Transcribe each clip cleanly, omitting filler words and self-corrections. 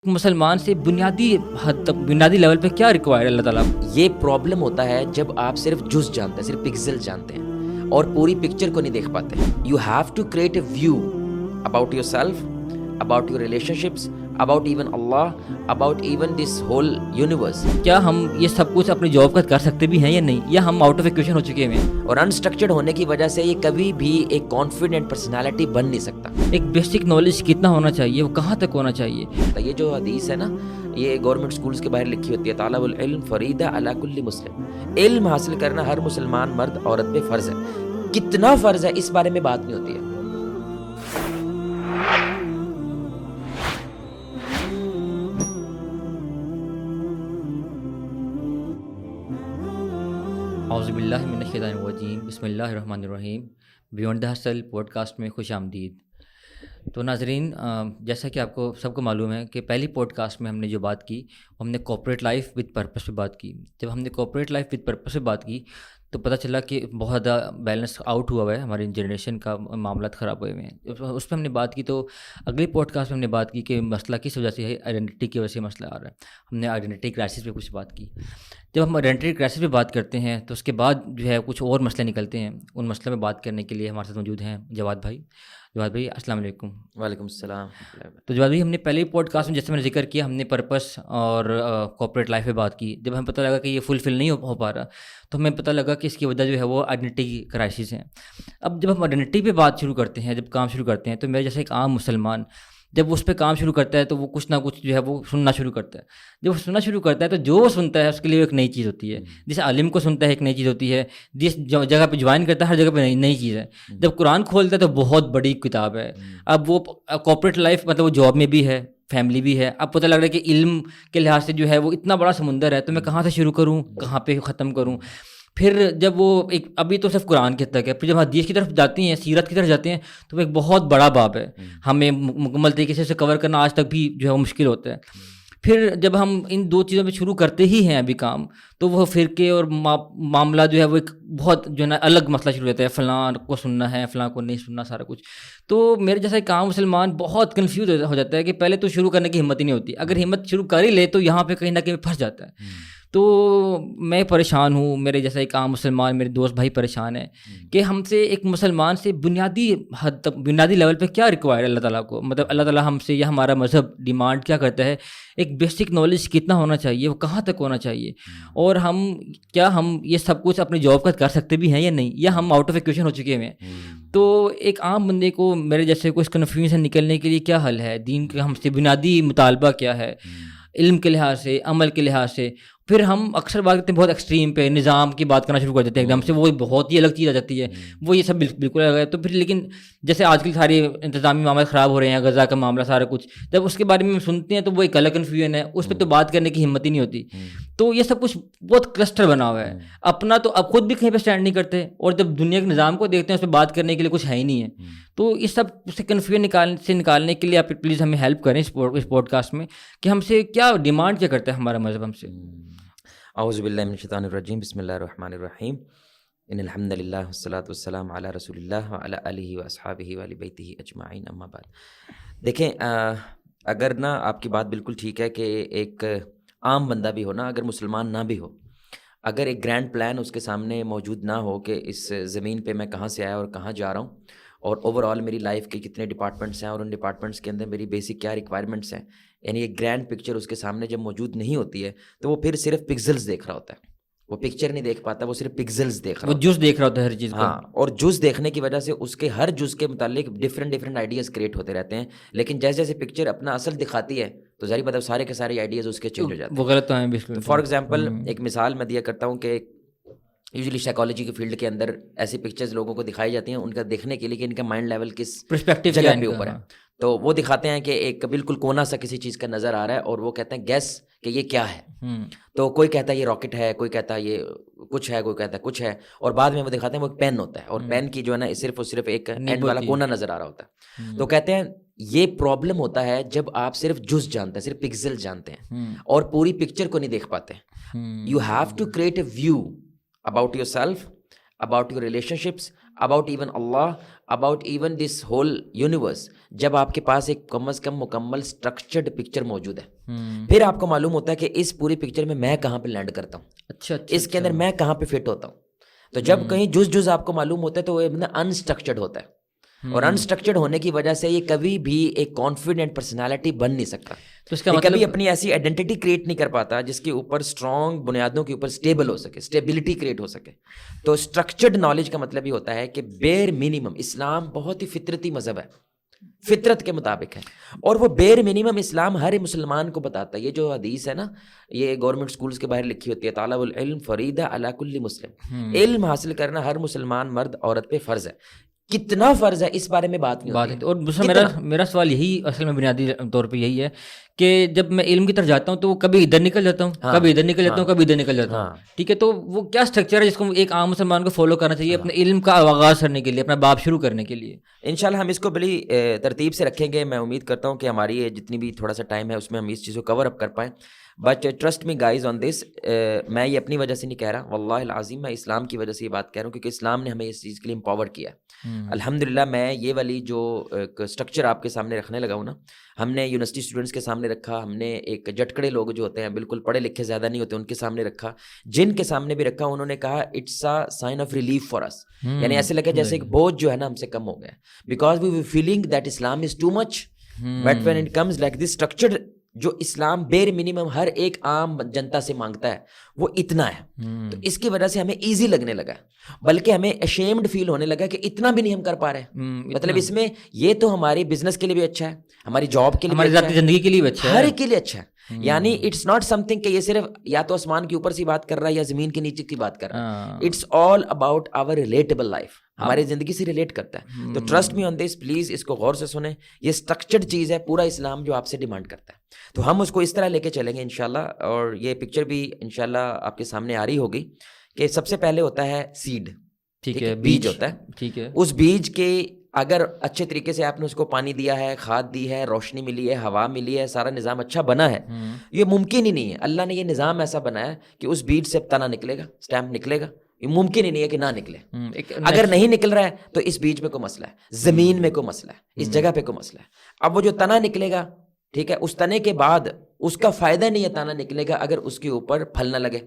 مسلمان سے بنیادی حد تک بنیادی لیول پہ کیا ریکوائر ہے اللہ تعالیٰ؟ یہ پرابلم ہوتا ہے جب آپ صرف جز جانتے ہیں، صرف پکسل جانتے ہیں اور پوری پکچر کو نہیں دیکھ پاتے. You have to create a view about yourself, about your relationships, about even اللہ، about even this whole universe. کیا ہم یہ سب کچھ اپنی جاب کا کر سکتے بھی ہیں یا نہیں، یا ہم آؤٹ آف ایکویشن ہو چکے ہیں؟ اور انسٹرکچرڈ ہونے کی وجہ سے یہ کبھی بھی ایک کانفیڈنٹ پرسنالٹی بن نہیں سکتا. ایک بیسک نالج کتنا ہونا چاہیے، وہ کہاں تک ہونا چاہیے؟ یہ جو حدیث ہے نا، یہ گورنمنٹ سکولز کے باہر لکھی ہوتی ہے، طالب العلم فریضہ علی کل مسلم. علم حاصل کرنا ہر مسلمان مرد عورت پہ فرض ہے. کتنا فرض ہے اس بارے میں بات نہیں ہوتی ہے. اعوذ باللہ من الشیطان الرجیم، بسم اللہ الرحمن الرحیم. Beyond the hustle podcast میں خوش آمدید. تو ناظرین، جیسا کہ آپ کو سب کو معلوم ہے کہ پہلی پوڈ کاسٹ میں ہم نے جو بات کی، ہم نے کارپوریٹ لائف وتھ پرپس پہ بات کی. جب ہم نے کارپوریٹ لائف وتھ پرپس پہ بات کی تو پتہ چلا کہ بہت زیادہ بیلنس آؤٹ ہوا ہوا ہے، ہماری جنریشن کا معاملات خراب ہوئے ہوئے ہیں. اس پہ ہم نے بات کی. تو اگلی پوڈ کاسٹ میں ہم نے بات کی کہ مسئلہ کس وجہ سے ہے، آئیڈینٹی کی وجہ سے مسئلہ آ رہا ہے. ہم نے آئیڈینٹی کرائسس پہ کچھ بات کی. جب ہم آئیڈینٹی کرائسس پہ بات کرتے ہیں تو اس کے بعد جو ہے کچھ اور مسئلے نکلتے ہیں. ان مسئلوں پہ بات کرنے کے لیے ہمارے ساتھ موجود ہیں جواد بھائی. جواد بھائی السلام علیکم. وعلیکم السلام. تو جواد بھائی، ہم نے پہلی پوڈ کاسٹ میں جیسے میں نے ذکر کیا، ہم نے پرپس اور کارپوریٹ لائف پہ بات کی. جب ہمیں پتہ لگا کہ یہ فلفل نہیں ہو پا رہا تو ہمیں پتہ لگا کہ اس کی وجہ جو ہے وہ آئیڈینٹی کرائسس ہیں. اب جب ہم آئیڈینٹی پہ بات شروع کرتے ہیں، جب کام شروع کرتے ہیں، تو میرے جیسے ایک عام مسلمان جب اس پہ کام شروع کرتا ہے تو وہ کچھ نہ کچھ جو ہے وہ سننا شروع کرتا ہے. جب وہ سننا شروع کرتا ہے تو جو وہ سنتا ہے اس کے لیے ایک نئی چیز ہوتی ہے. جس عالم کو سنتا ہے ایک نئی چیز ہوتی ہے، جس جگہ پہ جوائن کرتا ہے ہر جگہ پہ نئی چیز ہے. جب قرآن کھولتا ہے تو بہت بڑی کتاب ہے. اب وہ کارپوریٹ لائف مطلب وہ جاب میں بھی ہے، فیملی بھی ہے. اب پتہ لگ رہا ہے کہ علم کے لحاظ سے جو ہے وہ اتنا بڑا سمندر ہے، تو میں کہاں سے شروع کروں، کہاں پہ ختم کروں. پھر جب وہ ایک ابھی تو صرف قرآن کے تک ہے، پھر جب حدیث کی طرف جاتی ہیں، سیرت کی طرف جاتے ہیں، تو وہ ایک بہت بڑا باب ہے. ہمیں مکمل طریقے سے اسے کور کرنا آج تک بھی جو ہے وہ مشکل ہوتا ہے. پھر جب ہم ان دو چیزوں پہ شروع کرتے ہی ہیں ابھی کام، تو وہ فرقے اور معاملہ جو ہے وہ ایک بہت جو ہے نا الگ مسئلہ شروع ہوتا ہے. فلاں کو سننا ہے، فلاں کو نہیں سننا، سارا کچھ. تو میرے جیسا ایک عام مسلمان بہت کنفیوز ہو جاتا ہے کہ پہلے تو شروع کرنے کی ہمت ہی نہیں ہوتی. اگر ہمت شروع کر ہی لے تو یہاں پہ کہیں نہ کہیں پھنس جاتا ہے. تو میں پریشان ہوں، میرے جیسا ایک عام مسلمان، میرے دوست بھائی پریشان ہیں کہ ہم سے ایک مسلمان سے بنیادی حد تک بنیادی لیول پہ کیا ریکوائر ہے اللہ تعالیٰ کو، مطلب اللہ تعالیٰ ہم سے یا ہمارا مذہب ڈیمانڈ کیا کرتا ہے. ایک بیسک نالج کتنا ہونا چاہیے، وہ کہاں تک ہونا چاہیے، اور ہم یہ سب کچھ اپنی جاب کا کر سکتے بھی ہیں یا نہیں، یا ہم آؤٹ آف ایکویشن ہو چکے ہیں. تو ایک عام بندے کو میرے جیسے کو اس کنفیوژن سے نکلنے کے لیے کیا حل ہے، دین کا ہم سے بنیادی مطالبہ کیا ہے، علم کے لحاظ سے، عمل کے لحاظ سے. پھر ہم اکثر بات کرتے ہیں بہت ایکسٹریم پہ، نظام کی بات کرنا شروع کر دیتے ہیں ایک دم سے، وہ بہت ہی الگ چیز آ جاتی ہے. وہ یہ سب بالکل الگ ہے. تو پھر لیکن جیسے آج کل سارے انتظامی معاملات خراب ہو رہے ہیں، غزہ کا معاملہ، سارا کچھ جب اس کے بارے میں سنتے ہیں تو وہ ایک الگ کنفیوژن ہے. اس پہ تو بات کرنے کی ہمت ہی نہیں ہوتی. تو یہ سب کچھ بہت کلسٹر بنا ہوا ہے اپنا. تو اب خود بھی کہیں پہ اسٹینڈ نہیں کرتے، اور جب دنیا کے نظام کو دیکھتے ہیں اس پہ بات کرنے کے لیے کچھ ہے ہی نہیں ہے. تو اس سب سے کنفیوژن سے نکالنے کے لیے آپ پلیز ہمیں ہیلپ کریں اس پوڈ کاسٹ میں کہ ہم سے کیا ڈیمانڈ کیا کرتا ہے ہمارا مذہب ہم سے. اعوذ باللہ من الشیطان الرجیم، بسم اللہ الرحمن الرحیم. ان الحمد للہ والصلاۃ والسلام علی رسول اللہ وعلی آلہ واصحابہ وآل بیتہ اجمعین، اما بعد. دیکھیں، اگر نا آپ کی بات بالکل ٹھیک ہے کہ ایک عام بندہ بھی ہو نا، اگر مسلمان نہ بھی ہو، اگر ایک گرینڈ پلان اس کے سامنے موجود نہ ہو کہ اس زمین پہ میں کہاں سے آیا اور کہاں جا رہا ہوں، اور اوور آل میری لائف کے کتنے ڈپارٹمنٹس ہیں اور ان ڈپارٹمنٹس کے اندر میری بیسک کیا ریکوائرمنٹس ہیں، یعنی ایک گرینڈ پکچر اس کے سامنے جب موجود نہیں ہوتی ہے تو وہ پھر صرف پکسلز دیکھ رہا ہوتا ہے. وہ پکچر نہیں دیکھ پاتا، وہ صرف پکسلز دیکھ رہا وہ جز دیکھ رہا ہوتا ہے ہر چیز کو. ہاں، اور جز دیکھنے کی وجہ سے اس کے ہر جز کے متعلق ڈفرینٹ آئیڈیاز کریٹ ہوتے رہتے ہیں. لیکن جیسے جیسے پکچر اپنا اصل دکھاتی ہے تو ظاہر بات ہے سارے کے سارے آئیڈیاز اس کے چینج ہو جاتے ہیں. وہ غلط ہیں بالکل. فار ایگزامپل ایک مثال میں دیا کرتا ہوں کہ یوزلی سائیکالوجی کے فیلڈ کے اندر ایسی پکچرز لوگوں کو دکھائی جاتی ہیں ان کا دیکھنے کے لیے کہ ان کا مائنڈ لیول کس پرسپیکٹیو جگہ پہ اوپر ہے. تو وہ دکھاتے ہیں کہ ایک بالکل کونا سا کسی چیز کا نظر آ رہا ہے اور وہ کہتے ہیں گیس کہ یہ کیا ہے. تو کوئی کہتا ہے یہ راکٹ ہے، کوئی کہتا ہے یہ کچھ ہے، کوئی کہتا ہے کچھ ہے، اور بعد میں وہ دکھاتے ہیں وہ ایک پین ہوتا ہے اور پین کی جو ہے نا صرف ایک اینڈ والا کونا نظر آ رہا ہوتا ہے. تو کہتے ہیں یہ پرابلم ہوتا ہے جب آپ صرف جز جانتے ہیں، صرف پکسل جانتے ہیں اور پوری پکچر کو نہیں دیکھ پاتے. You have to create a view about yourself, about your relationships, about even Allah, about even this whole universe, جب آپ کے پاس ایک کم از کم مکمل اسٹرکچرڈ پکچر موجود ہے, پھر آپ کو معلوم ہوتا ہے کہ اس پوری پکچر میں میں کہاں پہ لینڈ کرتا ہوں, اچھا اس کے اندر میں کہاں پہ فٹ ہوتا ہوں. تو جب کہیں جز آپ کو معلوم ہوتا ہے تو وہ انسٹرکچرڈ ہوتا ہے, اور انسٹرکچرڈ ہونے کی وجہ سے یہ کبھی بھی ایک کانفیڈنٹ پرسنالٹی بن نہیں سکتا. تو اس کا مطلب کبھی اپنی ایسی آئیڈینٹی کریٹ نہیں کر پاتا جس کے اوپر اسٹرانگ بنیادوں کے اوپر اسٹیبل ہو سکے, اسٹیبلٹی کریٹ ہو سکے. تو اسٹرکچرڈ نالج کا مطلب یہ ہوتا ہے کہ بیر منیمم, اسلام بہت ہی فطرتی مذہب ہے, فطرت کے مطابق ہے, اور وہ بیر منیمم اسلام ہر مسلمان کو بتاتا ہے. یہ جو حدیث ہے نا, یہ گورنمنٹ سکولز کے باہر لکھی ہوتی ہے, طالب العلم فریدہ علی کل مسلم, علم حاصل کرنا ہر مسلمان مرد عورت پہ فرض ہے. کتنا فرض ہے اس بارے میں بات نہیں ہوتی. اور میرا سوال یہی اصل میں بنیادی طور پہ یہی ہے کہ جب میں علم کی طرف جاتا ہوں تو کبھی ادھر نکل جاتا ہوں, کبھی ادھر نکل جاتا ہوں, کبھی ادھر نکل جاتا ہوں. ٹھیک ہے, تو وہ کیا اسٹرکچر ہے جس کو ایک عام مسلمان کو فالو کرنا چاہیے اپنے علم کا آغاز کرنے کے لیے, اپنا باب شروع کرنے کے لیے؟ انشاءاللہ ہم اس کو بڑی ترتیب سے رکھیں گے. میں امید کرتا ہوں کہ ہماری جتنی بھی تھوڑا سا ٹائم ہے اس میں ہم اس چیز کو کور اپ کر پائیں. بٹ ٹرسٹ می گائز آن دس, میں یہ اپنی وجہ سے نہیں کہہ رہا, واللہ العظیم میں اسلام کی وجہ سے یہ بات کہہ رہا ہوں, کیونکہ اسلام نے ہمیں اس چیز کے لیے امپاور کیا. الحمدللہ میں یہ والی جو اسٹرکچر آپ کے سامنے رکھنے لگا ہوں نا, ہم نے یونیورسٹی اسٹوڈنٹس کے سامنے رکھا, ہم نے ایک جٹکڑے لوگ جو ہوتے ہیں بالکل پڑھے لکھے زیادہ نہیں ہوتے ان کے سامنے رکھا, جن کے سامنے بھی رکھا انہوں نے کہا it's a sign of relief for us. یعنی ایسے لگا جیسے ایک بوجھ جو ہے نا ہم سے کم ہو گیا, because we were feeling that اسلام is too much. But when it comes like this structured, جو اسلام بیر منیمم ہر ایک عام جنتا سے مانگتا ہے وہ اتنا ہے, تو اس کی وجہ سے ہمیں ایزی لگنے لگا, بلکہ ہمیں اشیمڈ فیل ہونے لگا کہ اتنا بھی نہیں ہم کر پا رہے. مطلب اس میں یہ تو ہماری بزنس کے لیے بھی اچھا ہے, ہماری جاب کے لیے, ہماری ذاتی زندگی کے لیے بھی اچھا ہے, ہر ایک کے لیے اچھا ہے. یعنی اٹس ناٹ سم تھنگ کہ یہ صرف یا تو آسمان کے اوپر سے بات کر رہا ہے یا زمین کے نیچے کی بات کر رہا ہے. It's all about our relatable life, ہماری زندگی سے ریلیٹ کرتا ہے. تو trust me on this, please اس کو غور سے سنیں. یہ اسٹرکچرڈ چیز ہے پورا اسلام جو آپ سے ڈیمانڈ کرتا ہے, تو ہم اس کو اس طرح لے کے چلیں گے انشاءاللہ. اور یہ پکچر بھی انشاءاللہ آپ کے سامنے آ رہی ہوگی کہ سب سے پہلے ہوتا ہے سیڈ, ٹھیک ہے, بیج ہوتا ہے. ٹھیک ہے, اس بیج کے اگر اچھے طریقے سے آپ نے اس کو پانی دیا ہے, کھاد دی ہے, روشنی ملی ہے, ہوا ملی ہے, سارا نظام اچھا بنا ہے, یہ ممکن ہی نہیں ہے. اللہ نے یہ نظام ایسا بنایا کہ اس بیج سے تنا نکلے گا, اسٹیمپ نکلے گا, یہ ممکن ہی نہیں ہے کہ نہ نکلے. اگر نہیں نکل رہا ہے تو اس بیج میں کوئی مسئلہ ہے, زمین میں کوئی مسئلہ ہے, اس جگہ پہ کوئی مسئلہ ہے. اب وہ جو تنا نکلے گا, ٹھیک ہے, اس تنے کے بعد اس کا فائدہ نہیں ہے تانا نکلے گا اگر اس کے اوپر پھل نہ لگے.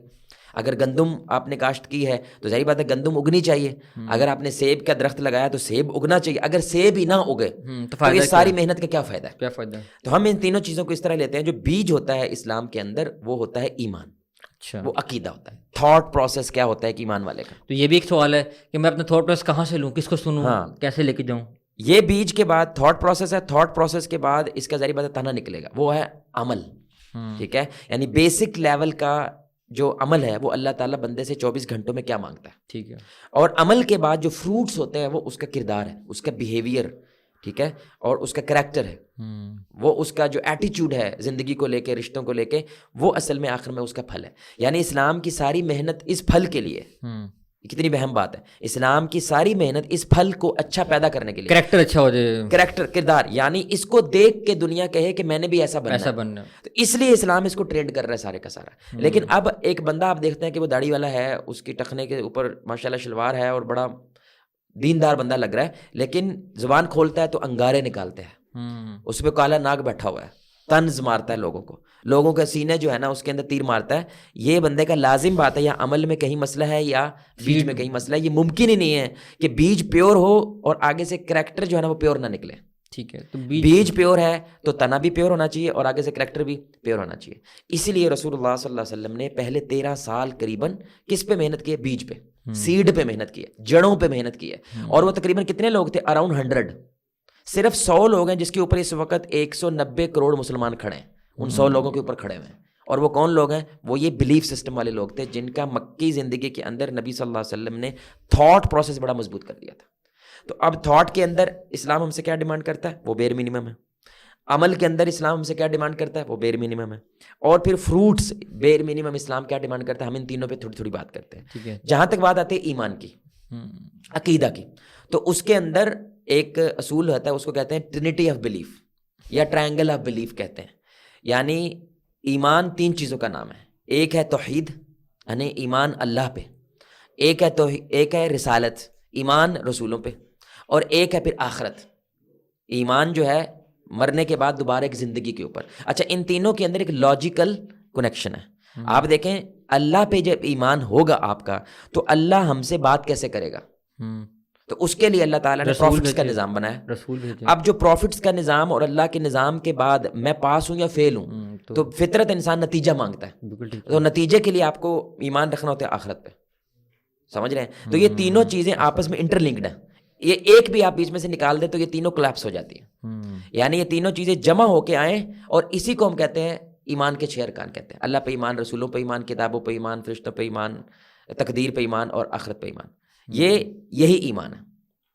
اگر گندم آپ نے کاشت کی ہے تو ظاہر بات ہے گندم اگنی چاہیے. اگر آپ نے سیب کا درخت لگایا تو سیب اگنا چاہیے. اگر سیب ہی نہ اگے تو یہ ساری محنت کا کیا فائدہ ہے؟ کیا فائدہ ہے؟ تو ہم ان تینوں چیزوں کو اس طرح لیتے ہیں. جو بیج ہوتا ہے اسلام کے اندر وہ ہوتا ہے ایمان, وہ عقیدہ ہوتا ہے. تھاٹ پروسیس کیا ہوتا ہے ایک ایمان والے کا. تو یہ بھی ایک سوال ہے کہ میں اپنا تھاٹ پروسیس کہاں سے لوں, کس کو سنوں, کیسے لے کے جاؤں. یہ بیج کے بعد تھاٹ پروسیس ہے. تھاٹ پروسیس کے بعد اس کا ظاہر بات ہے تنا نکلے گا, وہ ہے عمل. ٹھیک ہے, یعنی بیسک لیول کا جو عمل ہے وہ اللہ تعالیٰ بندے سے 24 گھنٹوں میں کیا مانگتا ہے. ٹھیک ہے, اور عمل کے بعد جو فروٹس ہوتے ہیں وہ اس کا کردار ہے, اس کا بیہیویئر, ٹھیک ہے, اور اس کا کریکٹر ہے, وہ اس کا جو ایٹیچیوڈ ہے زندگی کو لے کے, رشتوں کو لے کے, وہ اصل میں آخر میں اس کا پھل ہے. یعنی اسلام کی ساری محنت اس پھل کے لیے. کتنی بہم بات ہے, اسلام کی ساری محنت اس پھل کو اچھا پیدا کرنے کے لیے, کریکٹر اچھا ہو جائے, کریکٹر, کردار, یعنی اس کو دیکھ کے دنیا کہے کہ میں نے بھی ایسا بننا. تو اس لیے اسلام اس کو ٹرینڈ کر رہا ہے سارے کا سارا. لیکن اب ایک بندہ آپ دیکھتے ہیں کہ وہ داڑھی والا ہے, اس کی ٹخنے کے اوپر ماشاءاللہ شلوار ہے اور بڑا دیندار بندہ لگ رہا ہے, لیکن زبان کھولتا ہے تو انگارے نکالتے ہیں, اس پہ کالا ناگ بیٹھا ہوا ہے, طنز مارتا ہے لوگوں کو, لوگوں کا سینے جو ہے نا اس کے اندر تیر مارتا ہے. یہ بندے کا لازم بات ہے, یا عمل میں کہیں مسئلہ ہے یا بیج میں کہیں مسئلہ ہے. یہ ممکن ہی نہیں ہے کہ بیج پیور ہو اور آگے سے کریکٹر جو ہے نا وہ پیور نہ نکلے. ٹھیک ہے, تو بیج پیور ہے تو تنا بھی پیور ہونا چاہیے اور آگے سے کریکٹر بھی پیور ہونا چاہیے. اسی لیے رسول اللہ صلی اللہ علیہ وسلم نے پہلے 13 سال قریباً کس پہ محنت کی ہے؟ بیج پہ, سیڈ پہ محنت کی ہے, جڑوں پہ محنت کی ہے. اور وہ تقریباً کتنے لوگ تھے؟ اراؤنڈ 100. صرف 100 لوگ ہیں جس کے اوپر اس وقت 190 کروڑ مسلمان کھڑے ہیں. ان 100 لوگوں کے اوپر کھڑے ہوئے ہیں. اور وہ کون لوگ ہیں؟ وہ یہ بلیف سسٹم والے لوگ تھے جن کا مکی زندگی کے اندر نبی صلی اللہ علیہ وسلم نے تھاٹ پروسیس بڑا مضبوط کر دیا تھا. تو اب تھاٹ کے اندر اسلام ہم سے کیا ڈیمانڈ کرتا ہے؟ وہ بیر منیمم ہے. عمل کے اندر اسلام ہم سے کیا ڈیمانڈ کرتا ہے؟ وہ بیر منیمم ہے. اور پھر فروٹس بیر منیمم اسلام کیا ڈیمانڈ کرتا ہے؟ ہم ان تینوں پہ تھوڑی تھوڑی بات کرتے ہیں. جہاں تک بات آتی ہے ایمان کی, عقیدہ کی, تو اس کے اندر ایک اصول ہوتا ہے, اس کو کہتے ہیں ٹرینٹی آف بلیف یا ٹرائنگل آف بلیف کہتے ہیں. یعنی ایمان 3 چیزوں کا نام ہے. ایک ہے توحید, یعنی ایمان اللہ پہ. ایک ہے رسالت, ایمان رسولوں پہ. اور ایک ہے پھر آخرت. ایمان جو ہے مرنے کے بعد دوبارہ ایک زندگی کے اوپر. اچھا ان تینوں کے اندر ایک لاجیکل کنیکشن ہے. آپ دیکھیں اللہ پہ جب ایمان ہوگا آپ کا تو اللہ ہم سے بات کیسے کرے گا؟ تو اس کے لیے اللہ تعالیٰ نے پروفٹس کا نظام بنایا. اب جو پروفٹس کا نظام اور اللہ کے نظام کے بعد میں پاس ہوں یا فیل ہوں تو فطرت انسان نتیجہ مانگتا ہے. تو نتیجے کے لیے آپ کو ایمان رکھنا ہوتا ہے آخرت پہ. سمجھ رہے ہیں؟ تو یہ تینوں چیزیں آپس میں انٹر لنکڈ ہیں. یہ ایک بھی آپ بیچ میں سے نکال دیں تو یہ تینوں کلیپس ہو جاتی ہیں. یعنی یہ تینوں چیزیں جمع ہو کے آئیں اور اسی کو ہم کہتے ہیں ایمان کے 6 ارکان کہتے ہیں. اللہ پہ ایمان، رسولوں پہ ایمان، کتابوں پہ ایمان، فرشتوں پہ ایمان، تقدیر پہ ایمان اور آخرت پہ ایمان. یہی ایمان ہے.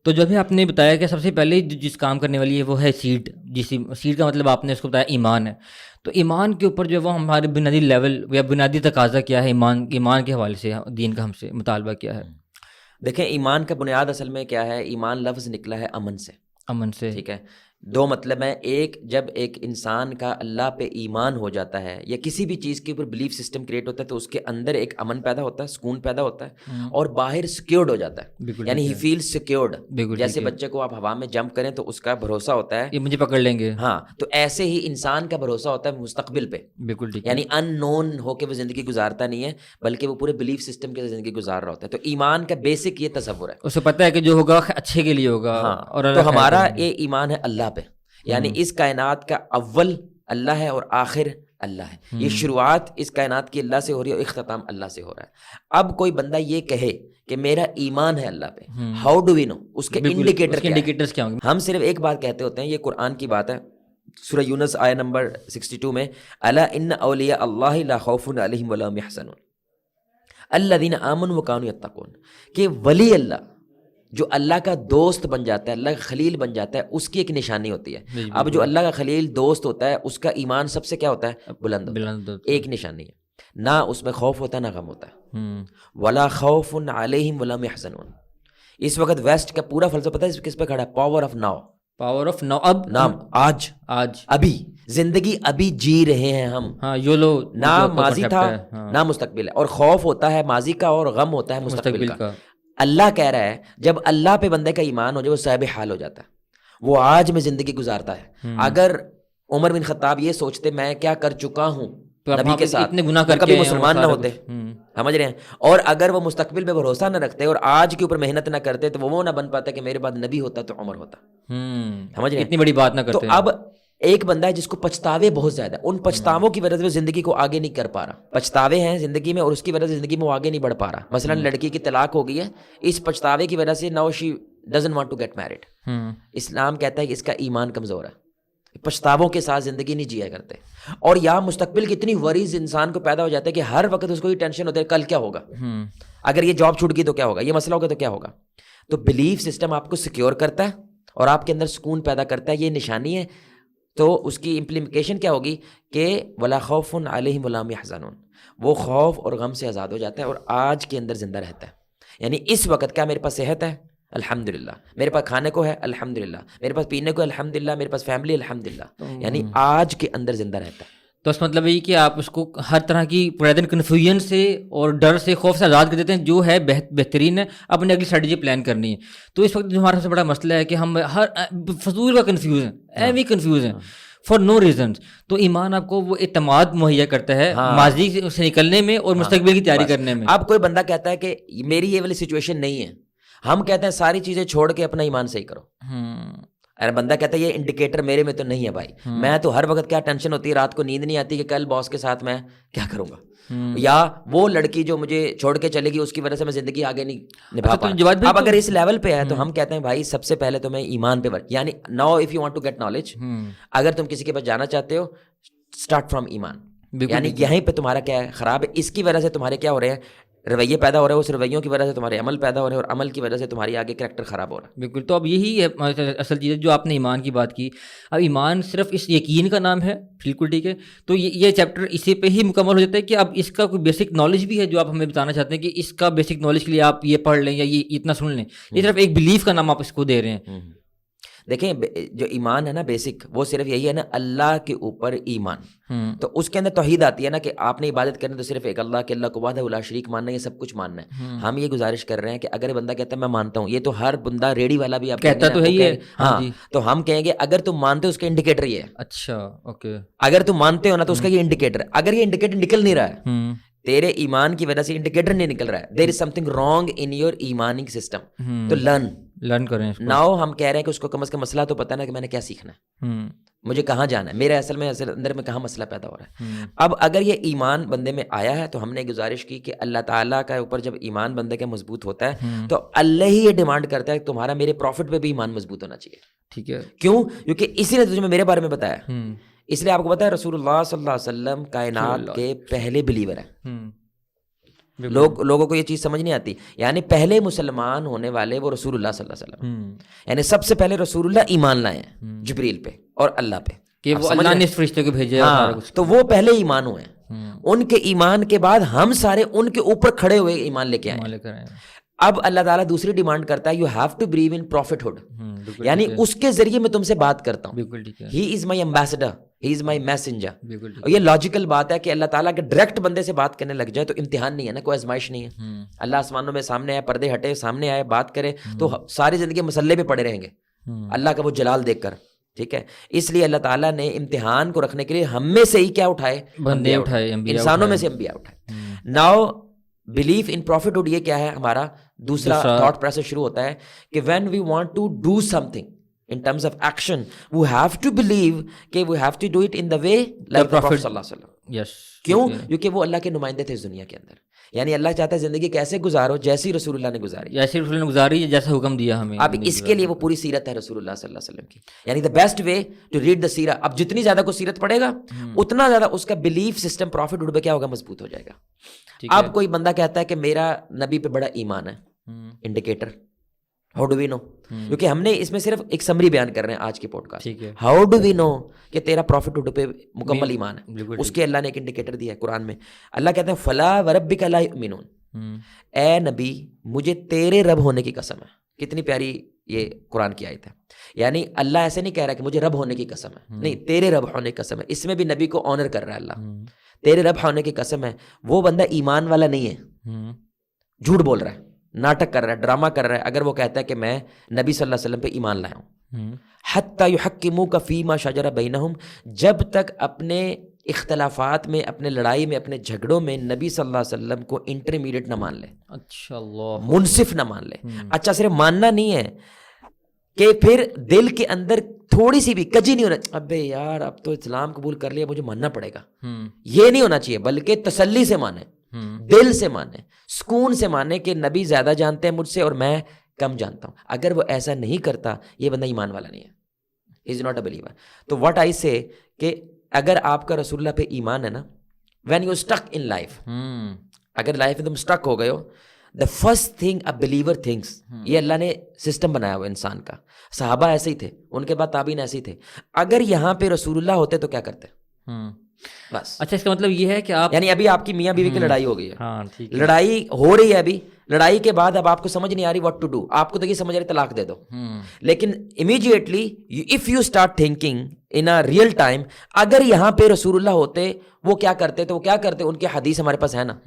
تو جو بھی آپ نے بتایا کہ سب سے پہلے جس کام کرنے والی ہے وہ ہے سیڈ. جس سیڈ کا مطلب آپ نے اس کو بتایا ایمان ہے. تو ایمان کے اوپر جو وہ ہمارے بنیادی لیول یا بنیادی تقاضا کیا ہے ایمان کے حوالے سے دین کا ہم سے مطالبہ کیا ہے؟ دیکھیں ایمان کا بنیاد اصل میں کیا ہے؟ ایمان لفظ نکلا ہے امن سے. ٹھیک ہے. 2 مطلب ہیں. ایک جب ایک انسان کا اللہ پہ ایمان ہو جاتا ہے یا کسی بھی چیز کے اوپر بلیف سسٹم کریٹ ہوتا ہے تو اس کے اندر ایک امن پیدا ہوتا ہے، سکون پیدا ہوتا ہے اور باہر سیکیورڈ ہو جاتا ہے. یعنی ہی فیل سیکیورڈ. جیسے بچے کو آپ ہوا میں جمپ کریں تو اس کا بھروسہ ہوتا ہے یہ مجھے پکڑ لیں گے. ہاں تو ایسے ہی انسان کا بھروسہ ہوتا ہے مستقبل پہ. بالکل ٹھیک. یعنی ان نون ہو کے وہ زندگی گزارتا نہیں ہے بلکہ وہ پورے بلیف سسٹم کے زندگی گزار رہا ہوتا ہے. تو ایمان کا بیسک یہ تصور ہے. اسے پتہ ہے کہ جو ہوگا اچھے کے لیے ہوگا. اور تو ہمارا یہ ایمان ہے اللہ پہ. یعنی اس کائنات کا اول اللہ ہے اور آخر اللہ ہے. یہ شروعات اس کائنات کی اللہ سے ہو رہی ہے اور اختتام اللہ سے ہو رہا ہے. اب کوئی بندہ یہ کہے کہ میرا ایمان ہے اللہ پہ، ہاؤ ڈو وی نو؟ اس کے انڈیکیٹرز کیا ہوں گے؟ ہم صرف ایک بات کہتے ہوتے ہیں، یہ قرآن کی بات ہے. سورہ یونس آیہ نمبر 62 میں الا ان اولیاء اللہ لا خوف علیہم ولا هم يحزنون الذین آمنوا وکانوا یتقون. کہ ولی اللہ جو اللہ کا دوست بن جاتا ہے، اللہ کا خلیل بن جاتا ہے، اس کی ایک نشانی ہوتی ہے. اب جو اللہ کا خلیل دوست ہوتا ہے اس کا ایمان سب سے کیا ہوتا ہے؟ بلند ہوتا ہے. ایک نشانی ہے. نہ اس میں خوف ہوتا ہے نہ غم ہوتا ہے. ولا خوف علیہم ولا هم يحزنون. اس وقت ویسٹ کا پورا فلسفہ پتہ ہے کس پہ کھڑا ہے؟ Power of now. Power of now. اب نام آج ابھی زندگی ابھی جی رہے ہیں ہم. یولو. نہ ماضی تھا نہ مستقبل ہے. اور خوف ہوتا ہے ماضی کا اور غم ہوتا ہے مستقبل کا. اللہ کہہ رہا ہے جب اللہ پہ بندے کا ایمان ہو جائے وہ صاحب حال ہو جاتا ہے، وہ آج میں زندگی گزارتا ہے. اگر عمر بن خطاب یہ سوچتے میں کیا کر چکا ہوں نبی کے ساتھ، کبھی مسلمان نہ ہوتے. سمجھ رہے ہیں؟ اور اگر وہ مستقبل پہ بھروسہ نہ رکھتے اور آج کے اوپر محنت نہ کرتے تو وہ نہ بن پاتا کہ میرے بعد نبی ہوتا تو عمر ہوتا. سمجھ رہے ہیں؟ اتنی بڑی بات نہ کرتے. تو اب ایک بندہ ہے جس کو پچھتاوے بہت زیادہ، ان پچھتاووں کی وجہ سے وہ زندگی کو آگے نہیں کر پا رہا. پچھتاوے ہیں زندگی میں اور اس کی وجہ سے زندگی میں وہ آگے نہیں بڑھ پا رہا. مثلا لڑکی کی طلاق ہو گئی ہے، اس پچھتاوے کی وجہ سے now she doesn't want to get married. اسلام کہتا ہے کہ اس کا ایمان کمزور ہے، پچھتاووں کے ساتھ زندگی نہیں جیا کرتے. اور یا مستقبل کی اتنی وریز انسان کو پیدا ہو جاتا ہے کہ ہر وقت اس کو یہ ٹینشن ہوتا ہے کل کیا ہوگا، اگر یہ جاب چھوٹ گئی تو کیا ہوگا، یہ مسئلہ ہوگا تو کیا ہوگا. تو بلیف سسٹم آپ کو سیکیور کرتا ہے اور آپ کے اندر سکون پیدا کرتا ہے. یہ نشانی ہے. تو اس کی امپلیمنٹیشن کیا ہوگی کہ ولا خوف علیہم ولا هم يحزنون. وہ خوف اور غم سے آزاد ہو جاتا ہے اور آج کے اندر زندہ رہتا ہے. یعنی اس وقت کیا میرے پاس صحت ہے الحمدللہ، میرے پاس کھانے کو ہے الحمدللہ، میرے پاس پینے کو الحمدللہ، میرے پاس فیملی الحمدللہ. یعنی آج کے اندر زندہ رہتا ہے. تو اس مطلب یہ کہ آپ اس کو ہر طرح کی پریزنٹ کنفیوژن سے اور ڈر سے، خوف سے آزاد کر دیتے ہیں. جو ہے بہترین ہے، اپنی اگلی اسٹریٹجی پلان کرنی ہے. تو اس وقت جو ہمارا سب سے بڑا مسئلہ ہے کہ ہم ہر فضول کا کنفیوز ہیں، ایوی کنفیوز ہیں فار نو ریزنس. تو ایمان آپ کو وہ اعتماد مہیا کرتا ہے ماضی سے نکلنے میں اور مستقبل کی تیاری کرنے میں. اب کوئی بندہ کہتا ہے کہ میری یہ والی سچویشن نہیں ہے، ہم کہتے ہیں ساری چیزیں چھوڑ کے اپنا ایمان صحیح کرو. ارے بندہ کہتا ہے یہ انڈیکیٹر میرے میں تو نہیں ہے بھائی، میں تو ہر وقت کیا ٹینشن ہوتی ہے، رات کو نیند نہیں آتی کہ کل باس کے ساتھ میں کیا کروں گا، یا وہ لڑکی جو مجھے چھوڑ کے چلے گی اس کی وجہ سے میں زندگی آگے نہیں نبھا پا. اب اگر اس لیول پہ ہے تو ہم کہتے ہیں بھائی سب سے پہلے تو میں ایمان پہ یعنی now if you want to get knowledge, اگر تم کسی کے پاس جانا چاہتے ہو اسٹارٹ فرام ایمان. یعنی یہیں پہ تمہارا کیا ہے خراب ہے، اس کی وجہ سے تمہارے کیا ہو رہے ہیں رویے پیدا ہو رہے ہیں، اس رویوں کی وجہ سے تمہارے عمل پیدا ہو رہے ہیں اور عمل کی وجہ سے تمہاری آگے کریکٹر خراب ہو رہا ہے. بالکل. تو اب یہی ہے اصل چیز جو آپ نے ایمان کی بات کی. اب ایمان صرف اس یقین کا نام ہے، بالکل ٹھیک ہے. تو یہ چیپٹر اسی پہ ہی مکمل ہو جاتا ہے کہ اب اس کا کوئی بیسک نالج بھی ہے جو آپ ہمیں بتانا چاہتے ہیں کہ اس کا بیسک نالج کے لیے آپ یہ پڑھ لیں یا یہ اتنا سن لیں. یہ صرف ایک بلیف کا نام آپ اس کو دے رہے ہیں. دیکھیں جو ایمان ہے نا بیسک وہ صرف یہی ہے نا اللہ کے اوپر ایمان. تو اس کے اندر توحید آتی ہے نا کہ آپ نے عبادت کرنی تو صرف ایک اللہ کے، اللہ کو وحدہ لا شریک ماننا، یہ سب کچھ ماننا ہے. ہم یہ گزارش کر رہے ہیں کہ اگر بندہ کہتا ہے میں مانتا ہوں، یہ تو ہر بندہ ریڈی والا بھی آپ کہتا تو ہے ہی ہے. ہاں تو ہم کہیں گے اگر تم مانتے ہو اس کا انڈیکیٹر یہ ہے. اچھا اوکے. اگر تم مانتے ہو نا تو اس کا یہ انڈیکیٹر ہے. اگر یہ انڈیکیٹر نکل نہیں رہا ہے، تیرے ایمان کی وجہ سے انڈیکیٹر نہیں نکل رہا ہے، دیر از some thing wrong in your ایماننگ system. تو لرن کریں. ناؤ ہم کہہ رہے ہیں کہ اس کو کم از کم مسئلہ تو پتہ نا کہ میں نے کیا سیکھنا ہے، مجھے کہاں جانا ہے، میرے اصل میں اندر میں کہاں مسئلہ پیدا ہو رہا ہے. اب اگر یہ ایمان بندے میں آیا ہے تو ہم نے گزارش کی کہ اللہ تعالیٰ کا اوپر جب ایمان بندے کا مضبوط ہوتا ہے تو اللہ ہی یہ ڈیمانڈ کرتا ہے کہ تمہارا میرے پروفٹ پہ بھی ایمان مضبوط ہونا چاہیے. ٹھیک ہے. کیوں؟ کیونکہ اسی نے تجھے میرے بارے میں بتایا. اس لیے آپ کو پتا ہے رسول اللہ صلی اللہ علیہ وسلم کائنات کے پہلے بلیور ہیں. لوگوں کو یہ چیز سمجھ نہیں آتی، یعنی پہلے مسلمان ہونے والے وہ رسول اللہ صلی اللہ علیہ وسلم، یعنی سب سے پہلے رسول اللہ ایمان لائے ہیں جبریل پہ اور اللہ پہ کہ وہ اللہ نے اس فرشتے کو بھیجا. ہاں تو وہ پہلے ایمان ہوئے ہیں. ان کے ایمان کے بعد ہم سارے ان کے اوپر کھڑے ہوئے ایمان لے کے آئے. اب اللہ تعالیٰ دوسری ڈیمانڈ کرتا ہے you have to believe in prophethood, یعنی اس کے ذریعے میں تم سے بات کرتا ہوں. ہی از مائی ایمبیسڈر، ہی از مائی میسنجر. اور یہ لاجیکل بات ہے کہ اللہ تعالیٰ کے ڈائریکٹ بندے سے بات کرنے لگ جائے تو امتحان نہیں ہے نا، کوئی آزمائش نہیں ہے. اللہ آسمانوں میں سامنے آئے، پردے ہٹے، سامنے آئے، بات کرے تو ساری زندگی مسئلے پہ پڑے رہیں گے اللہ کا وہ جلال دیکھ کر. ٹھیک ہے. اس لیے اللہ تعالیٰ نے امتحان کو رکھنے کے لیے ہم میں سے ہی کیا اٹھائے، بندے اٹھائے، انسانوں میں سے انبیاء اٹھائے. Now believe in prophethood یہ کیا ہے ہمارا دوسرا تھاٹ پروسیس شروع ہوتا ہے کہ when we want to do something in terms of action we have to believe کہ we have to do it in the way like the Prophet صلی اللہ علیہ وسلم. yes. کیوں؟ کیونکہ وہ اللہ کے نمائندے تھے اس دنیا کے اندر. یعنی اللہ چاہتا ہے زندگی کیسے گزارو جیسی رسول اللہ نے گزاری، جیسی رسول نے گزاری، جیسا حکم دیا ہمیں. اب اس کے لیے وہ پوری سیرت ہے رسول اللہ صلی اللہ علیہ وسلم کی. یعنی the best way to read the سیرہ. اب جتنی زیادہ کو سیرت پڑھے گا اتنا زیادہ اس کا بلیف سسٹم پروفٹ ہوڈ پہ کیا ہوگا، مضبوط ہو جائے گا. اب کوئی بندہ کہتا ہے کہ میرا نبی پہ بڑا ایمان ہے، انڈیکیٹر ہاؤ ڈو وی نو؟ کیونکہ ہم نے اس میں صرف ایک سمری بیان کر رہے ہیں آج کے podcast. How do we know کہ تیرا پروفٹ ہوڈ پہ مکمل ایمان ہے؟ اس کے اللہ نے ایک انڈیکیٹر دیا ہے قرآن میں. اللہ کہتے ہیں فلا وربک لا یؤمنون، اے نبی مجھے تیرے رب ہونے کی قسم ہے. کتنی پیاری یہ قرآن کی آیت ہے. یعنی اللہ ایسے نہیں کہہ رہا کہ مجھے رب ہونے کی قسم ہے، نہیں، تیرے رب ہونے کی قسم ہے. اس میں بھی نبی کو آنر کر رہا ہے اللہ. تیرے رب ہونے کی قسم ہے. وہ بندہ ایمان والا نہیں ہے، جھوٹ بول رہا ہے، ناٹک کر رہا ہے، ڈرامہ کر رہا ہے اگر وہ کہتا ہے کہ میں نبی صلی اللہ علیہ وسلم پہ ایمان لایا ہوں. حتی یحکموک فیما شجر بینہم، جب تک اپنے اختلافات میں، اپنے لڑائی میں، اپنے جھگڑوں میں نبی صلی اللہ علیہ وسلم کو انٹرمیڈیٹ نہ مان لے. اچھا، اللہ منصف نہ مان لے. اچھا صرف ماننا نہیں ہے کہ پھر دل کے اندر تھوڑی سی بھی کجی نہیں ہونا، ابے یار اب تو اسلام قبول کر لیا مجھے ماننا پڑے گا، یہ نہیں ہونا چاہیے. بلکہ تسلی سے مانے، دل سے مانے، سکون سے مانے کہ نبی زیادہ جانتے ہیں مجھ سے اور میں کم جانتا ہوں. اگر وہ ایسا نہیں کرتا یہ بندہ ایمان والا نہیں ہے، ہی از ناٹ اے بلیور. تو واٹ آئی سے کہ اگر آپ کا رسول اللہ پہ ایمان ہے نا، when you stuck in life, اگر لائف میں تم اسٹک ہو گئے ہو، the first thing a believer thinks, یہ اللہ نے سسٹم بنایا ہوا انسان کا. صحابہ ایسے ہی تھے، ان کے بعد تابعین ایسے ہی تھے. اگر یہاں پہ رسول اللہ ہوتے تو کیا کرتے؟ بس. اچھا اس کا مطلب یہ ہے کہ آپ، یعنی ابھی آپ کی میاں بیوی کی لڑائی ہو گئی ہے، لڑائی ہو رہی ہے ابھی، لڑائی کے بعد اب آپ کو سمجھ نہیں آ رہی واٹ ٹو ڈو. آپ کو تو یہ سمجھ آ رہی طلاق دے دو، لیکن immediately if you start thinking in a real time, اگر یہاں پہ رسول اللہ ہوتے وہ کیا کرتے؟ تو وہ کیا کرتے؟ ان کی حدیث ہمارے پاس ہے نا،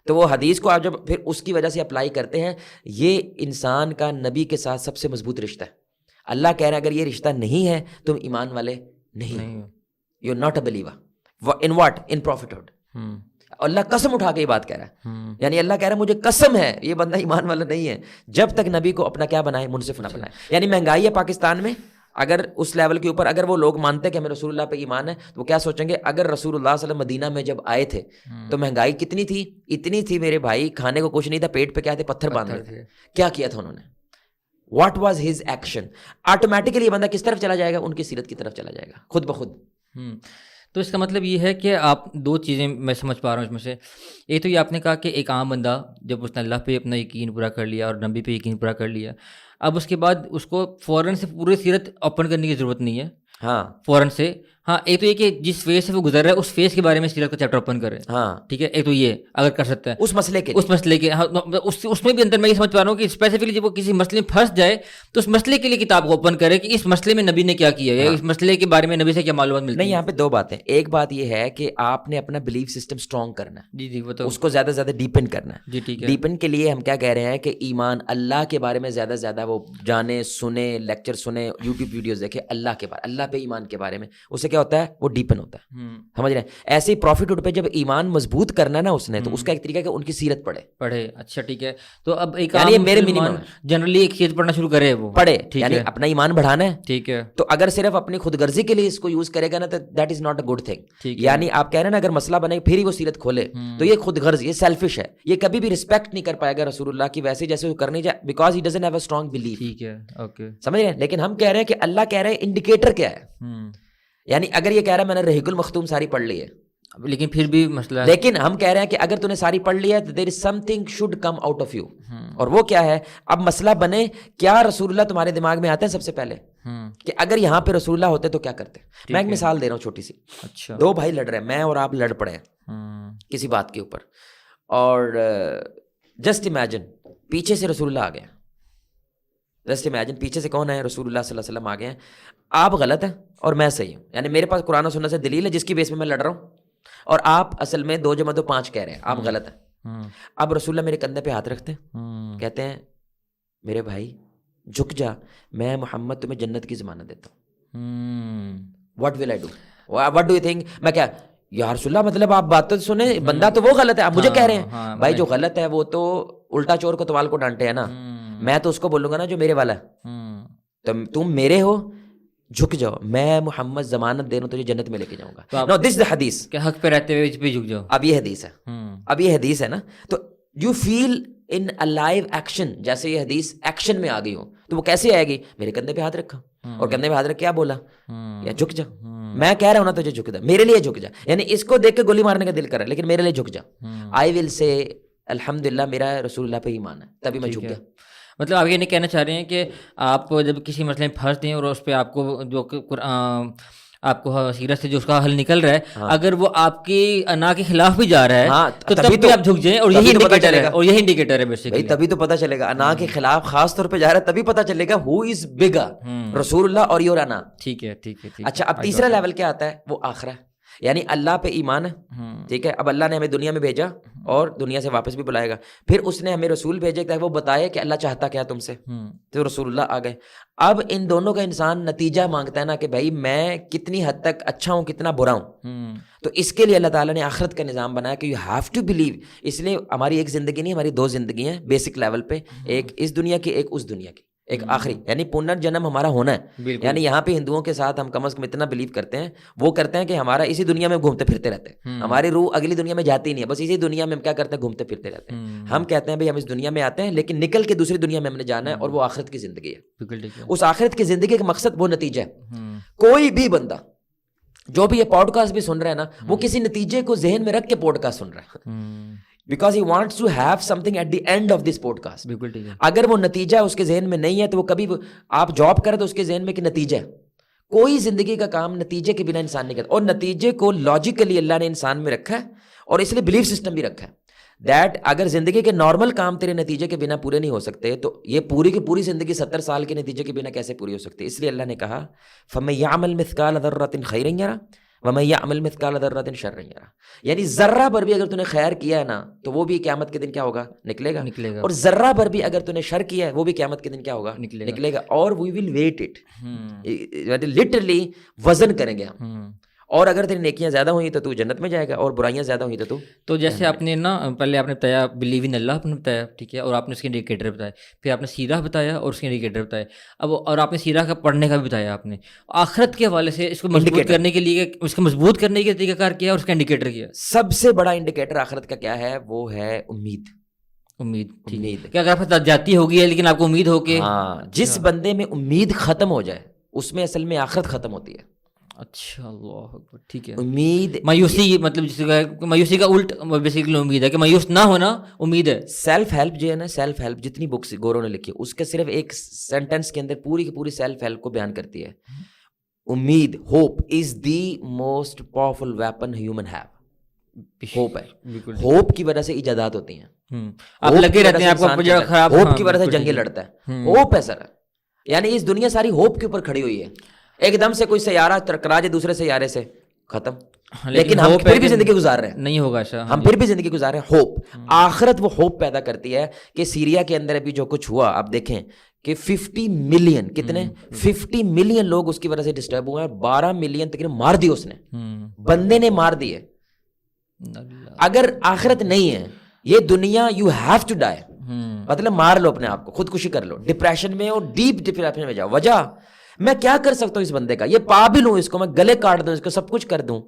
تو وہ حدیث کو آپ جب پھر اس کی وجہ سے اپلائی کرتے ہیں، یہ انسان کا نبی کے ساتھ سب سے مضبوط رشتہ ہے. اللہ کہہ رہا ہے اگر یہ رشتہ نہیں ہے تم ایمان والے نہیں، you not a believer. In what? In prophethood. اللہ قسم اٹھا کے یہ بات کہہ رہا ہے، یعنی اللہ کہہ رہا ہے مجھے قسم ہے یہ بندہ ایمان والا نہیں ہے جب تک نبی کو اپنا کیا بنائے، منصف نہ بنائے. یعنی مہنگائی ہے پاکستان میں، اگر اس لیول کے اوپر اگر وہ لوگ مانتے ہیں کہ ہمیں رسول اللہ پہ ایمان ہے تو وہ کیا سوچیں گے؟ اگر رسول اللہ صلی اللہ علیہ وسلم مدینہ میں جب آئے تھے تو مہنگائی کتنی تھی؟ اتنی تھی میرے بھائی، کھانے کو کچھ نہیں تھا، پیٹ پہ کیا تھے؟ پتھر باندھ رہے تھے. کیا کیا تھا انہوں نے؟ What was his action? Automatically یہ بندہ کس طرف چلا جائے گا؟ ان کی سیرت کی طرف چلا جائے گا خود بخود. تو اس کا مطلب یہ ہے کہ آپ دو چیزیں میں سمجھ پا رہا ہوں اس میں سے. ایک تو یہ آپ نے کہا کہ ایک عام بندہ جب اس نے اللہ پہ اپنا یقین پورا کر لیا اور نبی پہ یقین پورا کر لیا، اب اس کے بعد اس کو فوراً سے پوری سیرت اوپن کرنے کی ضرورت نہیں ہے. ہاں فوراً سے ہاں ایک تو یہ کہ جس فیز سے وہ گزر رہا ہے اس فیز کے بارے میں سیرت کا چیپٹر اوپن کرے. ہاں ٹھیک ہے, ایک تو یہ اگر کر سکتا ہے اس مسئلے کے اس مسئلے کے, اس میں بھی اندر میں یہ سمجھ پا رہا ہوں کہ اسپیسیفکلی جب وہ کسی مسئلے میں پھنس جائے تو اس مسئلے کے لیے کتاب کو اوپن کرے کہ اس مسئلے میں نبی نے کیا کیا ہے, اس مسئلے کے بارے میں نبی سے کیا معلومات ملتی ہے. نہیں, یہاں پہ دو باتیں. ایک بات یہ ہے کہ آپ نے اپنا بلیف سسٹم اسٹرانگ کرنا ہے, جی وہ تو اس کو زیادہ سے زیادہ ڈیپن کرنا ہے. جی ٹھیک ہے. ڈیپن کے لیے ہم کیا کہہ رہے ہیں کہ ایمان, اللہ کے بارے میں زیادہ سے زیادہ وہ جانے, سنے, لیکچر سنے, یوٹیوب ویڈیوز دیکھے اللہ کے بارے, اللہ پہ ایمان کے بارے میں. اس سے کیا ہوتا ہے, وہ ڈیپن ہوتا ہے. سمجھ رہے ہیں؟ ایسے ہی پروفٹ پہ جب ایمان مضبوط کرنا ہے نا اس نے, تو اس کا ایک طریقہ ہے کہ ان کی سیرت پڑھے. اچھا ٹھیک ہے. تو اب ایک یعنی میرے منیمم جنرلی ایک چیز پڑھنا شروع کرے, وہ پڑھے, یعنی اپنا ایمان بڑھانا ہے. ٹھیک ہے. تو اگر صرف اپنی خود غرضی کے لیے اس کو یوز کرے گا نا, تو that is not a good thing. یعنی آپ کہہ رہے ہیں نا اگر مسئلہ بنے پھر ہی وہ سیرت کھولے, تو یہ خود غرض, یہ سیلفش ہے. یہ کبھی بھی رسپیکٹ نہیں کر پائے گا رسول اللہ کی ویسے جیسے وہ کرنی چاہے, because he doesn't have a strong belief. ٹھیک ہے, اوکے, سمجھ رہے ہیں. لیکن ہم کہہ رہے ہیں کہ اللہ کہہ رہے ہیں انڈیکیٹر کیا ہے. یعنی اگر یہ کہہ رہا ہے میں نے رحیق المختوم ساری پڑھ لی ہے, لیکن پھر بھی مسئلہ ہے. لیکن ہم کہہ رہے ہیں کہ اگر تو نے ساری پڑھ لی ہے تو دیر از some thing should come out of you. اور وہ کیا ہے, اب مسئلہ بنے, کیا رسول اللہ تمہارے دماغ میں آتے ہیں سب سے پہلے کہ اگر یہاں پہ رسول اللہ ہوتے تو کیا کرتے. میں ایک مثال دے رہا ہوں چھوٹی سی. اچھا, 2 بھائی لڑ رہے ہیں, میں اور آپ لڑ پڑے ہیں کسی بات کے اوپر, اور جسٹ امیجن پیچھے سے رسول اللہ آ گئے. جسٹ امیجن پیچھے سے کون ہے, رسول اللہ صلی اللہ علیہ وسلم آ گئے ہیں. آپ غلط ہیں اور میں صحیح ہوں, یعنی میرے پاس قرآن و سنت سے دلیل ہے جس کی بیس میں لڑ رہا ہوں, اور آپ اصل میں 2 × 2 = 5 کہہ رہے ہیں, آپ غلط ہیں. اب رسول اللہ میرے کندھے پہ ہاتھ رکھتے ہیں, کہتے ہیں میرے بھائی جھک جا, میں محمد تمہیں جنت کی ضمانت دیتا ہوں. What will I do, what do you think, میں کیا یا رسول اللہ, مطلب آپ بات تو سنیں, بندہ تو وہ غلط ہے, آپ مجھے کہہ رہے ہیں بھائی جو غلط ہے وہ تو الٹا چور کو توال کو ڈانٹے ہے نا, میں تو اس کو بولوں گا نا جو میرے والا ہے, تم میرے ہو, جھک جاؤ, میں محمد ضمانت دے رہا ہوں تجھے جنت میں لے کے جاؤں گا. نو دس دا حدیث, کہ حق پہ رہتے ہوئے اس پہ جھک جاؤ. اب یہ حدیث ہے, اب یہ حدیث ہے نا, تو you feel in live action, جیسے یہ حدیث ایکشن میں آ گئی ہو تو وہ کیسے آئے گی, میرے کندھے پہ ہاتھ رکھا, اور کندھے پہ ہاتھ رکھ کیا بولا, یا جھک جا, میں کہہ رہا ہوں نا تجھے جھک جا, میرے لیے جھک جا. یعنی اس کو دیکھ کے گولی مارنے کا دل کر رہا ہے, لیکن میرے لیے جھک جا. آئی ول سے الحمدللہ میرا رسول اللہ پہ ایمان ہے, تبھی میں جھک گیا. مطلب آپ یہ نہیں کہنا چاہ رہے ہیں کہ آپ جب کسی مسئلے میں پھنستے ہیں اور اس پہ آپ کو جو آپ کو سیرت سے جو اس کا حل نکل رہا ہے, اگر وہ آپ کی انا کے خلاف بھی جا رہا ہے تو تب بھی آپ جھک جائیں, اور یہی انڈیکیٹر ہے, اور یہی انڈیکیٹر ہے بیسیکلی. تبھی تو پتہ چلے گا انا کے خلاف خاص طور پہ جا رہا ہے, تبھی پتہ چلے گا ہو از بگر, رسول اللہ اور یور انا. ٹھیک ہے, ٹھیک ہے. اچھا, اب تیسرا لیول کیا آتا ہے, وہ آخرہ, یعنی اللہ پہ ایمان ہے. ٹھیک ہے, اب اللہ نے ہمیں دنیا میں بھیجا اور دنیا سے واپس بھی بلائے گا, پھر اس نے ہمیں رسول بھیجے تاکہ وہ بتائے کہ اللہ چاہتا کیا تم سے, تو رسول اللہ آ گئے. اب ان دونوں کا انسان نتیجہ مانگتا ہے نا کہ بھائی میں کتنی حد تک اچھا ہوں, کتنا برا ہوں. تو اس کے لیے اللہ تعالیٰ نے آخرت کا نظام بنایا کہ یو ہیو ٹو بلیو. اس لیے ہماری ایک زندگی نہیں, ہماری 2 زندگی ہیں بیسک لیول پہ, ایک اس دنیا کی, ایک اس دنیا کی, ایک آخری, یعنی پنرجنم ہمارا ہونا ہے. یعنی یہاں پہ ہندوؤں کے ساتھ ہم کم از کم اتنا بلیو کرتے ہیں, وہ کرتے ہیں کہ ہمارا اسی دنیا میں گھومتے پھرتے رہتے ہیں, ہماری روح اگلی دنیا میں جاتی نہیں ہے, بس اسی دنیا میں ہم کیا کرتے ہیں, گھومتے پھرتے رہتے ہیں. ہم کہتے ہیں بھائی ہم اس دنیا میں آتے ہیں لیکن نکل کے دوسری دنیا میں ہم نے جانا ہے, اور وہ آخرت کی زندگی ہے. اس آخرت کی زندگی کا مقصد وہ نتیجہ ہے. کوئی بھی بندہ جو بھی یہ پوڈ کاسٹ بھی سن رہا ہے نا, وہ کسی نتیجے کو ذہن میں رکھ کے پوڈ کاسٹ سن رہا ہے, because he wants to have something at the end of this podcast. بالکل ٹھیک ہے. اگر وہ نتیجہ اس کے ذہن میں نہیں ہے تو وہ کبھی, آپ جاب کریں تو اس کے ذہن میں کہ نتیجہ ہے. کوئی زندگی کا کام نتیجے کے بنا انسان نہیں کرتا, اور نتیجے کو لاجیکلی اللہ نے انسان میں رکھا ہے, اور اس لیے بلیف سسٹم بھی رکھا ہے دیٹ اگر زندگی کے نارمل کام تیرے نتیجے کے بنا پورے نہیں ہو سکتے, تو یہ پوری کی پوری زندگی 70 سال کے نتیجے کے بنا کیسے پوری ہو سکتی. اس لیے اللہ نے کہا فَمَن يَعْمَلْ مِثْقَالَ ذَرَّةٍ خَيْرًا يَرَهُ وَمَن يَعْمَلْ مِثْقَالَ ذَرَّةٍ شَرًّا يَرَهُ. یعنی ذرہ بھر بھی اگر تو نے خیر کیا ہے نا, تو وہ بھی قیامت کے دن کیا ہوگا, نکلے گا. اور ذرہ بھر بھی اگر تو نے شر کیا ہے, وہ بھی قیامت کے دن کیا ہوگا, نکلے گا. اور وی ول ویٹ اٹ, لٹرلی وزن کریں گے ہم. اور اگر تیری نیکیاں زیادہ ہوئی تو تو جنت میں جائے گا, اور برائیاں زیادہ ہوئی تو جیسے آپ نے نا پہلے آپ نے بتایا بلیو ان اللہ آپ نے بتایا, ٹھیک ہے, اور آپ نے اس کے انڈیکیٹر بتایا, پھر آپ نے سیرہ بتایا اور اس کے انڈیکیٹر بتایا, اب اور آپ نے سیرہ کا پڑھنے کا بھی بتایا آپ نے. آخرت کے حوالے سے اس کو مضبوط کرنے کے لیے, اس کو مضبوط کرنے کے طریقہ کار کیا اور اس کا انڈیکیٹر کیا. سب سے بڑا انڈیکیٹر آخرت کا کیا ہے, وہ ہے امید. امید کہ اگر آپ جاتی ہوگی لیکن آپ کو امید ہو کہ جس بندے میں امید ختم ہو جائے اس میں اصل میں آخرت ختم ہوتی ہے. اچھا, اللہ اکبر, ٹھیک ہے. امید, مایوسی, مطلب جس کا مایوسی کا الٹ بیسیکلی امید ہے, کہ مایوس نہ ہونا امید ہے. سیلف ہیلپ جو ہے نا, سیلف ہیلپ جتنی بکس گورو نے لکھی, اس کے صرف ایک سینٹینس کے اندر پوری کی پوری سیلف ہیلپ کو بیان کرتی ہے. امید, hope is the most powerful weapon human have. Hope ہے, بالکل ہوپ کی وجہ سے ایجادات ہوتی ہیں, آپ لگے رہتے ہیں, آپ کو جو خراب, ہوپ کی وجہ سے جنگیں لڑتا ہے, ہوپ ہے سر. یعنی اس دنیا ساری ہوپ کے اوپر کھڑی ہوئی ہے. ایک دم سے کوئی سیارہ ٹکرا جائے دوسرے سیارے سے, ختم. لیکن ہم پھر بھی زندگی گزار رہے ہیں, نہیں ہوگا ایسا, ہم پھر بھی زندگی گزار رہے ہیں. ہوپ, آخرت وہ ہوپ پیدا کرتی ہے کہ سیریا کے اندر ابھی جو کچھ ہوا, آپ دیکھیں کہ 50 ملین, کتنے 50 ملین لوگ اس کی وجہ سے ڈسٹرب ہوئے ہیں, اور 12 ملین تقریباً مار دی اس نے, بندے نے مار دیے. اگر آخرت نہیں ہے, یہ دنیا یو ہیو ٹو ڈائی, مطلب مار لو اپنے آپ کو, خودکشی کر لو, ڈپریشن میں اور ڈیپ ڈپریشن میں جاؤ. وجہ میں کیا کر سکتا ہوں اس بندے کا, یہ پا بھی لوں اس کو, میں گلے کاٹ دوں اس کو, سب کچھ کر دوں,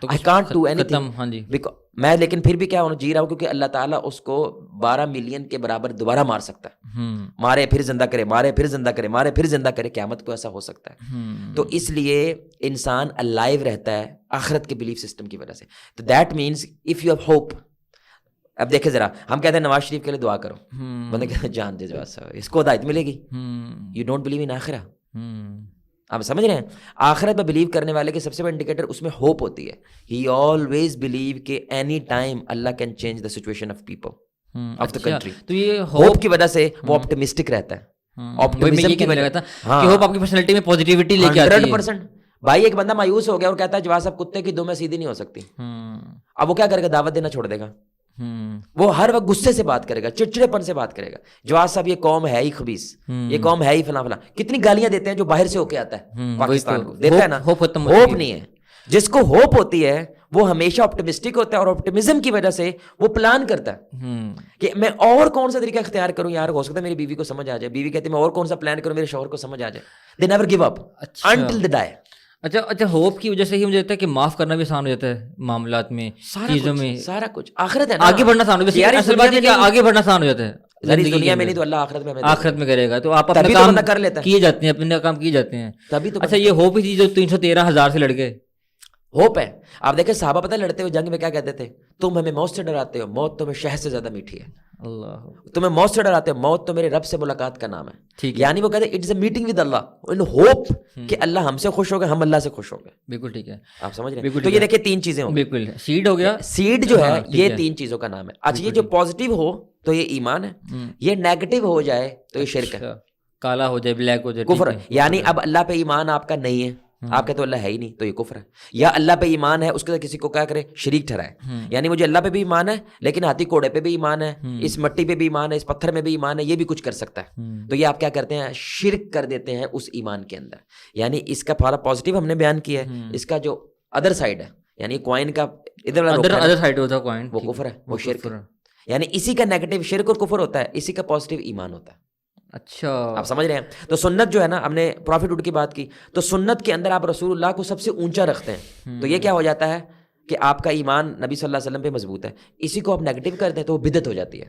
I can't do anything. میں لیکن پھر بھی کیا جی رہا ہوں, کیونکہ اللہ تعالیٰ اس کو 12 ملین کے برابر دوبارہ مار سکتا ہے. مارے پھر زندہ کرے, مارے پھر زندہ کرے, مارے پھر زندہ کرے, قیامت کو ایسا ہو سکتا ہے. تو اس لیے انسان الائیو رہتا ہے آخرت کے بلیف سسٹم کی وجہ سے. تو that means if you have hope. اب دیکھیں ذرا, ہم کہتے ہیں نواز شریف کے لیے دعا کرو, بندے کہتے ہیں جان دے جواز صاحب, اس کو ہدایت ملے گی. یو ڈونٹ بلیو ان آخرہ. آپ سمجھ رہے ہیں, آخرت میں بلیو کرنے والے کے سب سے بڑا انڈیکیٹر اس میں ہوپ ہوتی ہے. ہی آلویز بلیو کہ any time Allah can change the situation of people of the country. تو یہ ہوپ کی وجہ سے وہ آپٹمسٹک رہتا ہے. آپٹمزم کی وجہ کہ ہوپ آپ کی پرسنالٹی میں پوزیٹیوٹی لے کے آتی ہے 100%. بھائی ایک بندہ مایوس ہو گیا اور کہتا ہے جواز صاحب کتے کی دو میں سیدھی نہیں ہو سکتی, اب وہ کیا کرے گا, دعوت دینا چھوڑ دے گا. وہ ہر وقت غصے سے بات کرے گا, چڑچڑے پن سے بات کرے گا. جواز صاحب یہ قوم ہے ہی خبیث, یہ قوم ہے ہی فلاں فلاں, کتنی گالیاں دیتے ہیں جو باہر سے ہو کے آتا ہے پاکستان کو, دیتا ہے نا. ہوپ نہیں ہے. جس کو ہوپ ہوتی ہے وہ ہمیشہ آپٹمسٹک ہوتا ہے, اور آپٹمزم کی وجہ سے وہ پلان کرتا ہے کہ میں اور کون سا طریقہ اختیار کروں, یار ہو سکتا ہے میری بیوی کو سمجھ آ جائے. بیوی کہتی ہے میں اور کون سا پلان کروں میرے شوہر کو سمجھ آ جائے. They never give up until they die. اچھا ہوپ کی وجہ سے ہی مجھے لگتا ہے کہ معاف کرنا بھی آسان ہو جاتا ہے معاملات میں, چیزوں میں, سارا کچھ. آخرت ہے, آگے بڑھنا آسان ہو جاتا ہے. اصل بات ہے کہ آگے بڑھنا آسان ہو جاتا ہے دنیا میں نہیں تو اللہ آخرت میں کرے گا. تو آپ اپنے کام کر لیتے ہیں, کیے جاتے ہیں, اپنے کام کیے جاتے ہیں. اچھا یہ ہوپ ہی جو 313,000 سے لڑ گئے, ہوپ ہے. آپ دیکھیں صحابہ پتہ لڑتے ہوئے جنگ میں کیا کہتے تھے, تم ہمیں موت سے ڈراتے ہو, موت تمہیں شہد سے زیادہ میٹھی ہے. اللہ, تمہیں موت سے ڈراتے ہو, موت تو میرے رب سے ملاقات کا نام ہے. یعنی وہ کہتے ہیں it is a meeting with Allah, in hope کہ اللہ ہم سے خوش ہو گئے, ہم اللہ سے خوش ہو گئے. بالکل ٹھیک ہے, آپ سمجھ رہے ہیں. تو یہ دیکھیں 3 چیزیں ہوں. بالکل سیڈ ہو گیا, سیڈ جو ہے یہ 3 چیزوں کا نام ہے. اچھا یہ جو پازیٹیو ہو تو یہ ایمان ہے, یہ نیگیٹو ہو جائے تو یہ شرک ہے, کالا ہو جائے, بلیک ہو جائے, کفر. یعنی اب اللہ پہ ایمان آپ کا نہیں ہے, آپ کہتے تو اللہ ہے ہی نہیں, تو یہ کفر ہے. یا اللہ پہ ایمان ہے, اس کے ساتھ کسی کو کیا کرے, شریک ٹھہرائے. یعنی مجھے اللہ پہ بھی ایمان ہے, لیکن ہاتھی کوڑے پہ بھی ایمان ہے, اس مٹی پہ بھی ایمان ہے, اس پتھر میں بھی ایمان ہے, یہ بھی کچھ کر سکتا ہے. تو یہ آپ کیا کرتے ہیں, شرک کر دیتے ہیں اس ایمان کے اندر. یعنی اس کا پہلا پازیٹیو ہم نے بیان کیا ہے, اس کا جو ادر سائڈ ہے, یعنی کوائن کا ادھر ادر سائڈ ہوتا ہے کوائن, وہ کفر ہے, وہ شرک ہے. یعنی اسی کا نیگیٹو شرک اور کفر ہوتا ہے, اسی کا پازیٹیو ایمان ہوتا ہے. اچھا آپ سمجھ رہے ہیں. تو سنت جو ہے نا, ہم نے پروفٹ وڈ کی بات کی, تو سنت کے اندر آپ رسول اللہ کو سب سے اونچا رکھتے ہیں. تو یہ کیا ہو جاتا ہے کہ آپ کا ایمان نبی صلی اللہ علیہ وسلم پہ مضبوط ہے. اسی کو آپ نیگیٹو کر دیں تو وہ بدعت ہو جاتی ہے.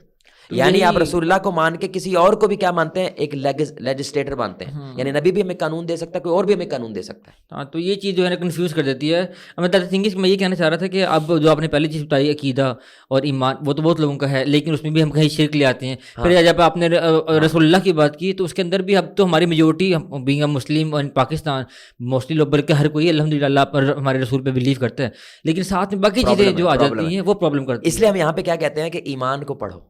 یعنی آپ رسول اللہ کو مان کے کسی اور کو بھی کیا مانتے ہیں, ایک لیجسلیٹر مانتے ہیں. یعنی نبی بھی ہمیں قانون دے سکتا ہے, کوئی اور بھی ہمیں قانون دے سکتا ہے. ہاں, تو یہ چیز جو ہے نا کنفیوز کر دیتی ہے. میں یہ کہنا چاہ رہا تھا کہ اب جو آپ نے پہلی چیز بتائی عقیدہ اور ایمان, وہ تو بہت لوگوں کا ہے, لیکن اس میں بھی ہم کہیں شرک لے آتے ہیں. پھر جب آپ نے رسول اللہ کی بات کی تو اس کے اندر بھی اب تو ہماری majority being a Muslim in Pakistan mostly لوگ بلکہ ہر کوئی الحمد للہ اللہ پر ہمارے رسول پہ بلیو کرتا ہے, لیکن ساتھ میں باقی چیزیں جو آ جاتی ہیں وہ پرابلم کرتی ہیں. اس لیے ہم یہاں پہ کیا کہتے ہیں کہ ایمان کو پڑھو.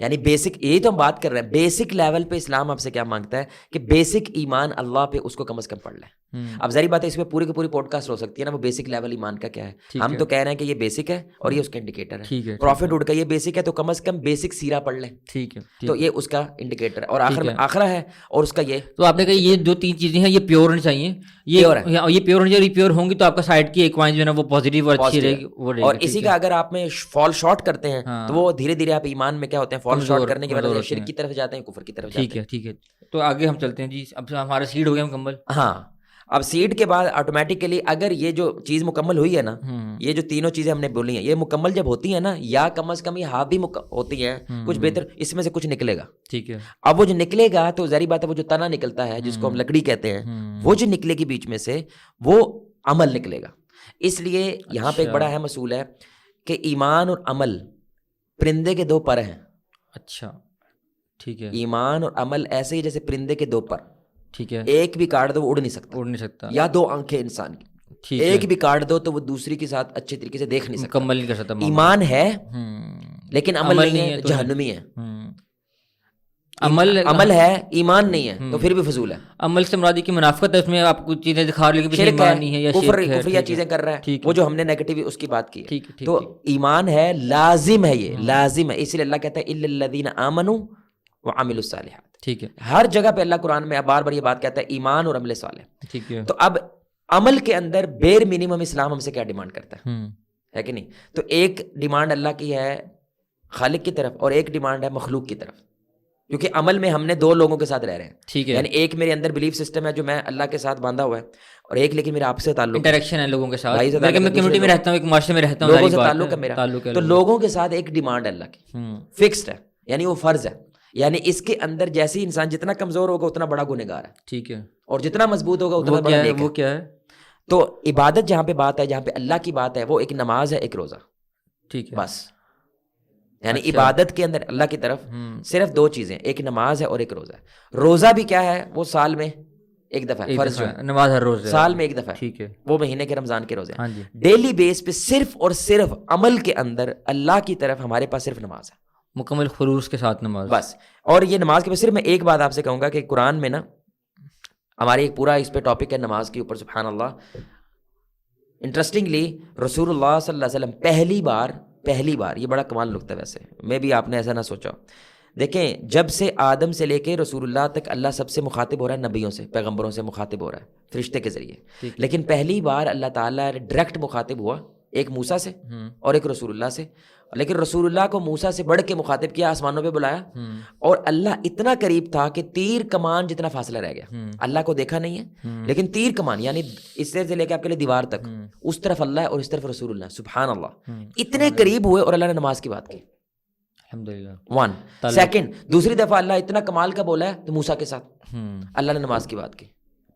یعنی بیسک, یہی تو ہم بات کر رہے ہیں, بیسک لیول پہ اسلام آپ سے کیا مانگتا ہے کہ بیسک ایمان اللہ پہ اس کو کم از کم پڑھ لیں. اب ظاہر بات ہے اس میں پوری کی پوری پوڈ کاسٹ ہو سکتی ہے نا, وہ بیسک لیول ایمان کا کیا ہے. ہم تو کہہ رہے ہیں کہ یہ بیسک ہے اور یہ اس کا انڈیکیٹر ہے. پروفٹ وڈ کا یہ بیسک ہے, تو کم از کم بیسک سیرہ پڑھ لیں. ٹھیک ہے, تو یہ اس کا انڈیکیٹر ہے. اور آخر میں آخرہ ہے, اور اس کا یہ, تو آپ نے کہا یہ جو 3 چیزیں ہیں یہ پیور ہونی چاہیے, یہ پیور ہونی چاہیے. پیور ہوں گی تو آپ کا سائڈ کی ایک کوائن جو ہے نا وہ پازیٹیو اور اچھی رہے گی. اور اسی کا اگر آپ میں فال شارٹ کرتے ہیں تو وہ دھیرے دھیرے آپ ایمان میں کیا ہوتے ہیں, فال شارٹ کرنے کی وجہ سے شرک کی طرف جاتے ہیں, کفر کی طرف جاتے ہیں. ٹھیک ہے. تو آگے ہم چلتے ہیں جی. اب ہمارا سیڈ ہو گیا مکمل. ہاں, اب سیڈ کے بعد آٹومیٹکلی اگر یہ جو چیز مکمل ہوئی ہے نا, یہ جو تینوں چیزیں ہم نے بولی ہیں, یہ مکمل جب ہوتی ہیں نا, یا کم از کم یہ ہاں بھی ہوتی ہیں کچھ بہتر, اس میں سے کچھ نکلے گا. ٹھیک ہے. اب وہ جو نکلے گا تو ظاہری بات ہے, وہ جو تنا نکلتا ہے جس کو ہم لکڑی کہتے ہیں, وہ جو نکلے گی بیچ میں سے, وہ عمل نکلے گا. اس لیے یہاں پہ ایک بڑا اہم اصول ہے کہ ایمان اور عمل پرندے کے 2 پر ہیں. اچھا ٹھیک ہے. ایمان اور عمل ایسے ہی جیسے پرندے کے 2 پر. ٹھیک ہے. ایک بھی کاٹ دو وہ اڑ نہیں سکتا. اڑ نہیں سکتا. یا 2 آنکھیں انسان کی, ٹھیک ہے. ایک بھی کاٹ دو تو وہ دوسری کے ساتھ اچھے طریقے سے دیکھ نہیں سکتا, مکمل نہیں کر سکتا. ایمان ہے لیکن عمل نہیں ہے, جہنمی ہے. عمل ہے ایمان نہیں ہے تو پھر بھی فضول ہے. عمل سے مراد کی منافقت ہے, اس میں آپ کو چیزیں دکھا رہے کہ ایمان نہیں ہے یا کفریہ چیزیں کر رہا ہے, وہ جو ہم نے نیگیٹو اس کی بات کی ہے. تو ایمان ہے, لازم ہے, یہ لازم ہے. اسی لیے اللہ کہتا ہے الا الذین آمنوا وعملوا الصالحات. ٹھیک ہے. ہر جگہ پہ اللہ قرآن میں بار بار یہ بات کہتا ہے ایمان اور عمل صالح. ٹھیک ہے. تو اب عمل کے اندر بیر منیمم اسلام ہم سے کیا ڈیمانڈ کرتا ہے کہ نہیں؟ تو ایک ڈیمانڈ اللہ کی ہے خالق کی طرف اور ایک ڈیمانڈ ہے مخلوق کی طرف, کیونکہ عمل میں ہم نے 2 لوگوں کے ساتھ رہ رہے ہیں. ٹھیک ہے. یعنی ایک میرے اندر بلیف سسٹم ہے جو میں اللہ کے ساتھ باندھا ہوا ہے, اور ایک لیکن میرا آپ سے تعلق انٹریکشن ہے لوگوں کے ساتھ. میں کمیونٹی میں رہتا ہوں, ایک معاشرے میں رہتا ہوں, لوگوں سے تعلق ہے میرا. تو لوگوں کے ساتھ ایک ڈیمانڈ ہے اللہ کی, فکسڈ ہے, یعنی وہ فرض ہے. یعنی اس کے اندر جیسے ہی انسان جتنا کمزور ہوگا اتنا بڑا گنہگار ہے. ٹھیک ہے. اور جتنا مضبوط ہوگا اتنا بڑا نیک ہے. وہ کیا ہے؟ تو عبادت جہاں پہ بات ہے, جہاں پہ اللہ کی بات ہے, وہ ایک نماز ہے, ایک روزہ. ٹھیک ہے. بس یعنی عبادت کے اندر اللہ کی طرف صرف 2 چیزیں, ایک نماز ہے اور ایک روزہ ہے. روزہ بھی کیا ہے, وہ سال میں ایک دفعہ ہے, فرض جو ہے نماز ہر روز سال میں ایک دفعہ ہے. ٹھیک ہے. وہ مہینے کے رمضان کے روزے ہیں. ڈیلی بیس پہ صرف اور صرف عمل کے اندر اللہ کی طرف ہمارے پاس صرف نماز ہے, مکمل خلوص کے ساتھ نماز بس. اور یہ نماز کے بعد صرف میں ایک بات آپ سے کہوں گا کہ قرآن میں نا ہماری ایک پورا اس پہ ٹاپک ہے نماز کے اوپر. سبحان اللہ, انٹرسٹنگلی رسول اللہ صلی اللہ علیہ وسلم پہلی بار یہ بڑا کمال نکتہ ہے, ویسے میں بھی آپ نے ایسا نہ سوچا. دیکھیں جب سے آدم سے لے کے رسول اللہ تک اللہ سب سے مخاطب ہو رہا ہے, نبیوں سے, پیغمبروں سے مخاطب ہو رہا ہے فرشتے کے ذریعے. لیکن پہلی بار اللہ تعالیٰ ڈائریکٹ مخاطب ہوا ایک موسیٰ سے اور ایک رسول اللہ سے. لیکن رسول اللہ کو موسیٰ سے بڑھ کے مخاطب کیا, آسمانوں پہ بلایا, اور اللہ اتنا قریب تھا کہ تیر کمان جتنا فاصلہ رہ گیا. اللہ کو دیکھا نہیں ہے لیکن تیر کمان یعنی اس سے لے کے آپ کے لیے دیوار تک, اس طرف اللہ ہے اور اس طرف رسول اللہ. سبحان اللہ, اتنے قریب ہوئے اور اللہ نے نماز کی بات کی. الحمدللہ. 1 سیکنڈ دوسری دفعہ اللہ اتنا کمال کا بولا ہے تو موسیٰ کے ساتھ اللہ نے نماز کی بات کی.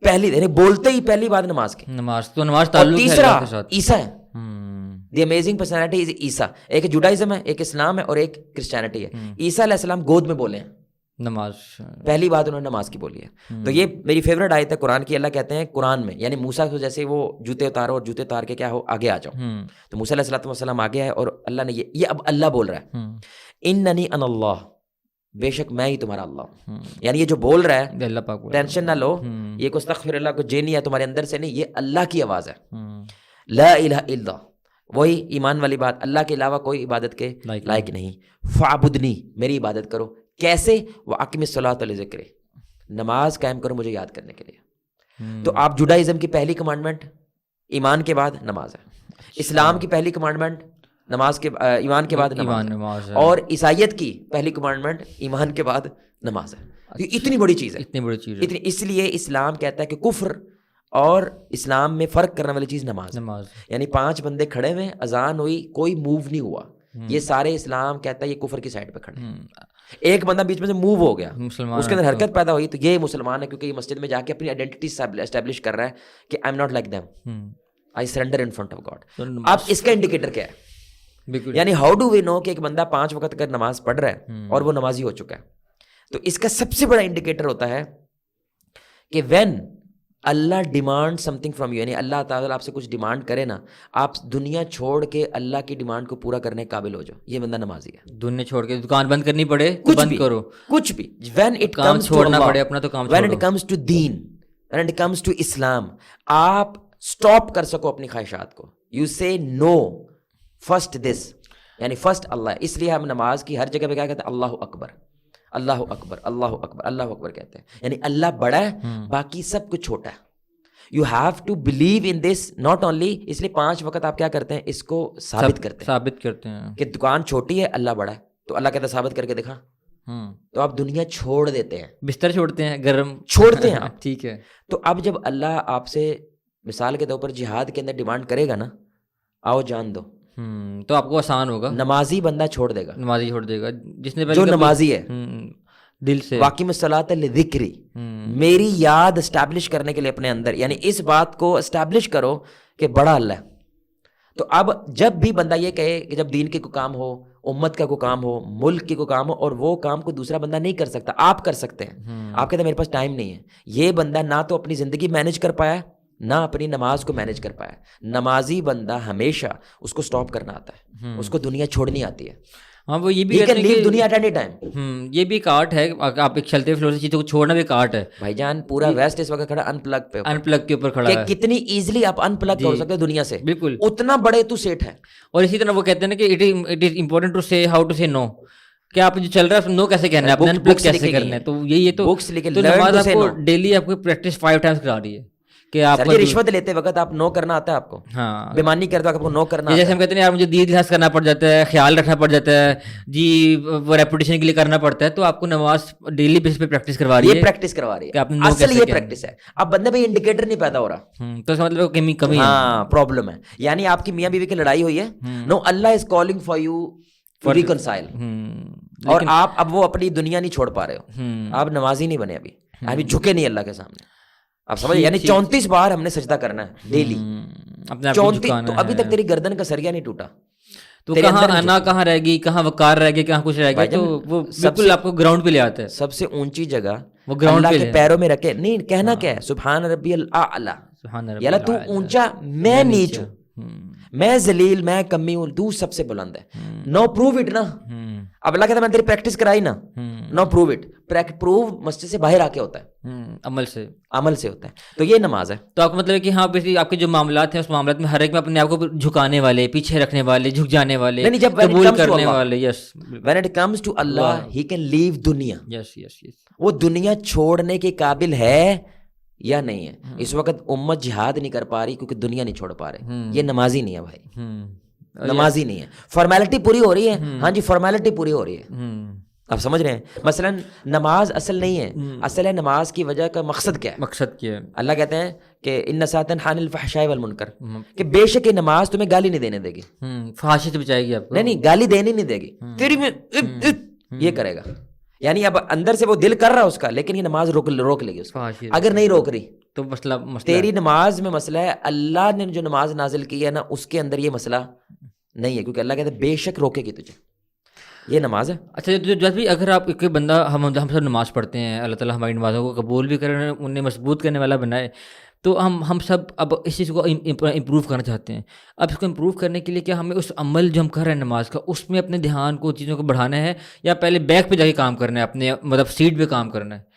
پہلی یعنی بولتے ہی پہلی بات نماز کی. نماز تعلق ہے تیسرا اللہ کے ساتھ. عیسیٰ ہے, دی امیزنگ پرسنالٹی از عیسیٰ. ایک جوڈائزم ہے, ایک اسلام ہے اور ایک کرسچینٹی ہے. عیسیٰ علیہ السلام گود میں بولے ہیں نماز, پہلی بات انہوں نے نماز کی بولی ہے. تو یہ میری فیوریٹ آیت ہے قرآن کی. اللہ کہتے ہیں قرآن میں یعنی موسیٰ کو جیسے وہ جوتے اتارو اور جوتے اتار کے کیا ہو آگے آ جاؤ, تو موسیٰ علیہ السلام آگے آئے اور اللہ نے یہ اب اللہ بول رہا ہے اننی انا اللہ, بے شک میں ہی تمہارا اللہ ہوں. یعنی یہ جو بول رہا ہے اللہ پاک, ٹینشن نہ لو, یہ کو استغفر اللہ کو جینی ہے تمہارے اندر سے نہیں, یہ اللہ کی آواز ہے. لا الہ الا, وہی ایمان والی بات, اللہ کے علاوہ کوئی عبادت کے لائق نہیں. فاعبدنی, میری عبادت کرو. کیسے؟ واقم الصلاۃ لذکری, نماز قائم کرو مجھے یاد کرنے کے لیے. تو آپ جوڈائزم کی پہلی کمانڈمنٹ ایمان کے بعد نماز ہے, اسلام کی پہلی کمانڈمنٹ نماز کے ایمان کے بعد نماز ہے, اور عیسائیت کی پہلی کمانڈمنٹ ایمان کے بعد نماز ہے. یہ اتنی بڑی چیز ہے, اتنی بڑی چیز ہے. اس لیے اسلام کہتا ہے کہ کفر اور اسلام میں فرق کرنے والی چیز نماز. یعنی 5 بندے کھڑے ہوئے, اذان ہوئی, کوئی موو نہیں ہوا, یہ سارے اسلام کہتا ہے یہ کفر کی سائڈ پہ کھڑے ہیں. ایک بندہ بیچ میں سے موو ہو گیا, اس کے اندر حرکت پیدا ہوئی, تو یہ مسلمان ہے, کیونکہ یہ مسجد میں جا کے اپنی آئیڈینٹی اسٹیبلش کر رہا ہے کہ I am not like them, I surrender in front of God. اب اس کا انڈیکیٹر کیا ہے؟ یعنی ہاؤ ڈو وی نو کہ ایک بندہ 5 وقت اگر نماز پڑھ رہا ہے اور وہ نمازی ہو چکا ہے؟ تو اس کا سب سے بڑا انڈیکیٹر ہوتا ہے کہ when Allah demand some thing from you, یعنی اللہ تعالیٰ آپ سے کچھ ڈیمانڈ کرے نا, آپ دنیا چھوڑ کے اللہ کی ڈیمانڈ کو پورا کرنے کے قابل ہو جاؤ, یہ بندہ نمازی ہے. دنیا چھوڑ کے دکان بند کرنی پڑے کچھ بند کرو, کچھ بھی, وین اٹ کمز چھوڑنا پڑے اپنا تو کام, وین اٹ کمز ٹو دین, when it comes to Islam, آپ اسٹاپ کر سکو اپنی خواہشات کو. یو سے نو فرسٹ دس, یعنی فرسٹ اللہ. اس لیے ہم نماز کی ہر جگہ پہ کیا کہتے ہیں؟ اللہ اکبر, اللہ اکبر, اللہ اکبر, اللہ اکبر کہتے ہیں. یعنی اللہ بڑا ہے, باقی سب کچھ چھوٹا ہے. You have to believe in this not only. اس لیے 5 وقت آپ کیا کرتے ہیں؟ اس کو ثابت کرتے ہیں کہ دکان چھوٹی ہے, اللہ بڑا ہے. تو اللہ کہتا ہے ثابت کر کے دکھا. تو آپ دنیا چھوڑ دیتے ہیں, بستر چھوڑتے ہیں, گرم چھوڑتے ہیں آپ. ٹھیک ہے. تو اب جب اللہ آپ سے مثال کے طور پر جہاد کے اندر ڈیمانڈ کرے گا نا, آؤ جان دو, تو آپ کو آسان ہوگا. نمازی بندہ چھوڑ دے گا, نمازی چھوڑ دے گا جس نے جو نمازی ہے دل سے. واقم الصلاۃ لذکری, میری یاد اسٹیبلش کرنے کے لیے اپنے اندر, یعنی اس بات کو اسٹیبلش کرو کہ بڑا اللہ ہے. تو اب جب بھی بندہ یہ کہے کہ جب دین کے کوئی کام ہو امت کا کوئی کام ہو, ملک کی کوئی کام ہو, اور وہ کام کو دوسرا بندہ نہیں کر سکتا, آپ کر سکتے ہیں. آپ کہتے ہیں میرے پاس ٹائم نہیں ہے. یہ بندہ نہ تو اپنی زندگی مینیج کر پایا, نہ اپنی نماز کو مینیج کر پایا. نمازی بندہ ہمیشہ اس کو سٹاپ کرنا آتا ہے, اس کو دنیا چھوڑنی آتی ہے. ہاں وہ یہ بھی کہتے ہیں دنیا ایٹ اینی ٹائم. یہ بھی ایک آرٹ ہے, آپ ایک چلتے فلور سے چیزوں کو چھوڑنا بھی ایک آرٹ ہے. بھائی جان پورا ویسٹ اس وقت کھڑا ان پلگ پہ, ان پلگ کے اوپر کھڑا ہے, کہ کتنی ایزلی آپ ان پلگ ہو سکتے ہیں دنیا سے, بالکل اتنا بڑے تو سیٹ ہے. اور اسی طرح وہ کہتے ہیں نا کہ اٹ از امپورٹنٹ ٹو سے ہاؤ ٹو سے نو, کہ آپ جو چل رہا ہے نو کیسے کہنا ہے, اپنا ان پلگ کیسے کرنا ہے. تو یہ تو بکس لکھے, نماز آپ کو ڈیلی آپ کو پریکٹس 5 ٹائمز کرا رہی ہے کہ آپ کو رشوت لیتے وقت آپ نو کرنا آتا ہے آپ کو, ہاں بیمانی کرتے وقت آپ کو نو کرنا آتا ہے. جیسے ہم کہتے ہیں یار مجھے دید لحاظ کرنا پڑ جاتا ہے, خیال رکھنا پڑ جاتا ہے جی, وہ ریپوٹیشن کے لیے کرنا پڑتا ہے, تو آپ کو نماز ڈیلی بیس پہ پریکٹس کروا رہی ہے, یہ پریکٹس کروا رہی ہے, اصل یہ پریکٹس ہے. اب بندے پہ انڈیکیٹر نہیں پیدا ہو رہا, تو اس کا مطلب کمی ہے, ہاں پرابلم ہے. یعنی آپ کی میاں بیوی کی لڑائی ہوئی ہے, نو اللہ is calling for you to reconcile, اور آپ اب وہ اپنی دنیا نہیں چھوڑ پا رہے ہو, آپ نمازی نہیں بنے, ابھی جھکے نہیں اللہ کے سامنے. آپ سمجھ, یعنی 34 بار ہم نے سجدہ کرنا ہے ڈیلی, 34. تو ابھی تک تیری گردن کا سریا نہیں ٹوٹا, تو کہاں انا کہاں رہ گئی, کہاں وقار رہ گئی, کہاں کچھ رہ گیا, تو وہ بالکل آپ کو گراؤنڈ پہ لے آتا ہے. سب سے اونچی جگہ وہ گراؤنڈ اللہ کے پیروں میں رکھے, نہیں کہنا کیا ہے, سبحان ربی الاعلی, یا تو اونچا میں نیچ ہوں, میں ذلیل میں کمی ہوں, تو سب سے بلند ہے. نو پروو اٹ نا, اب اللہ کہتا ہے میں تیری پریکٹس کرائی نا, نو پروو اٹ. پروو مسجد سے باہر آ کے ہوتا ہے, عمل سے ہوتا ہے. تو یہ نماز ہے. تو آپ کا مطلب ہے کہ ہاں آپ کے جو معاملات ہیں اس معاملات میں ہر ایک میں اپنے آپ کو جھکانے والے, پیچھے رکھنے والے, جھک جانے والے, قبول کرنے والے. یس, when it comes to Allah he can leave دنیا, یس یس یس, وہ دنیا چھوڑنے کے قابل ہے یا نہیں ہے. اس وقت امت جہاد نہیں کر پا رہی کیونکہ دنیا نہیں چھوڑ پا رہے. یہ نمازی نہیں ہے بھائی, نمازی نہیں ہے. فارمیلٹی پوری ہو رہی ہے, ہاں جی فارمیلٹی پوری ہو رہی ہے, آپ سمجھ رہے ہیں. مثلا نماز اصل نہیں ہے, اصل ہے نماز کی وجہ کا مقصد کیا ہے. مقصد کیا ہے, اللہ کہتے ہیں کہ ان صلاۃ تنہی عن الفحشاء والمنکر, کہ بے شک یہ نماز تمہیں گالی نہیں دینے دے گی, فحاشی سے بچائے گی آپ کو. نہیں گالی دینے نہیں دے گی, تیری میں یہ کرے گا. یعنی اب اندر سے وہ دل کر رہا ہے اس کا, لیکن یہ نماز روک لے گی اس کو. اگر نہیں روک رہی تو مسئلہ تیری نماز میں مسئلہ ہے. اللہ نے جو نماز نازل کی ہے نا, اس کے اندر یہ مسئلہ نہیں ہے, کیونکہ اللہ کہتے ہیں بے شک روکے گی تجھے. یہ نماز ہے. اچھا جب بھی اگر آپ کوئی بندہ, ہم سب نماز پڑھتے ہیں, اللہ تعالیٰ ہماری نمازوں کو قبول بھی کرے, انہیں مضبوط کرنے والا بنائے, تو ہم سب اب اس چیز کو امپروو کرنا چاہتے ہیں. اب اس کو امپروو کرنے کے لیے کیا ہمیں اس عمل جو ہم کر رہے ہیں نماز کا, اس میں اپنے دھیان کو, چیزوں کو بڑھانا ہے, یا پہلے بیک پہ جا کے کام کرنا ہے, اپنے مطلب سیٹ پہ کام کرنا ہے؟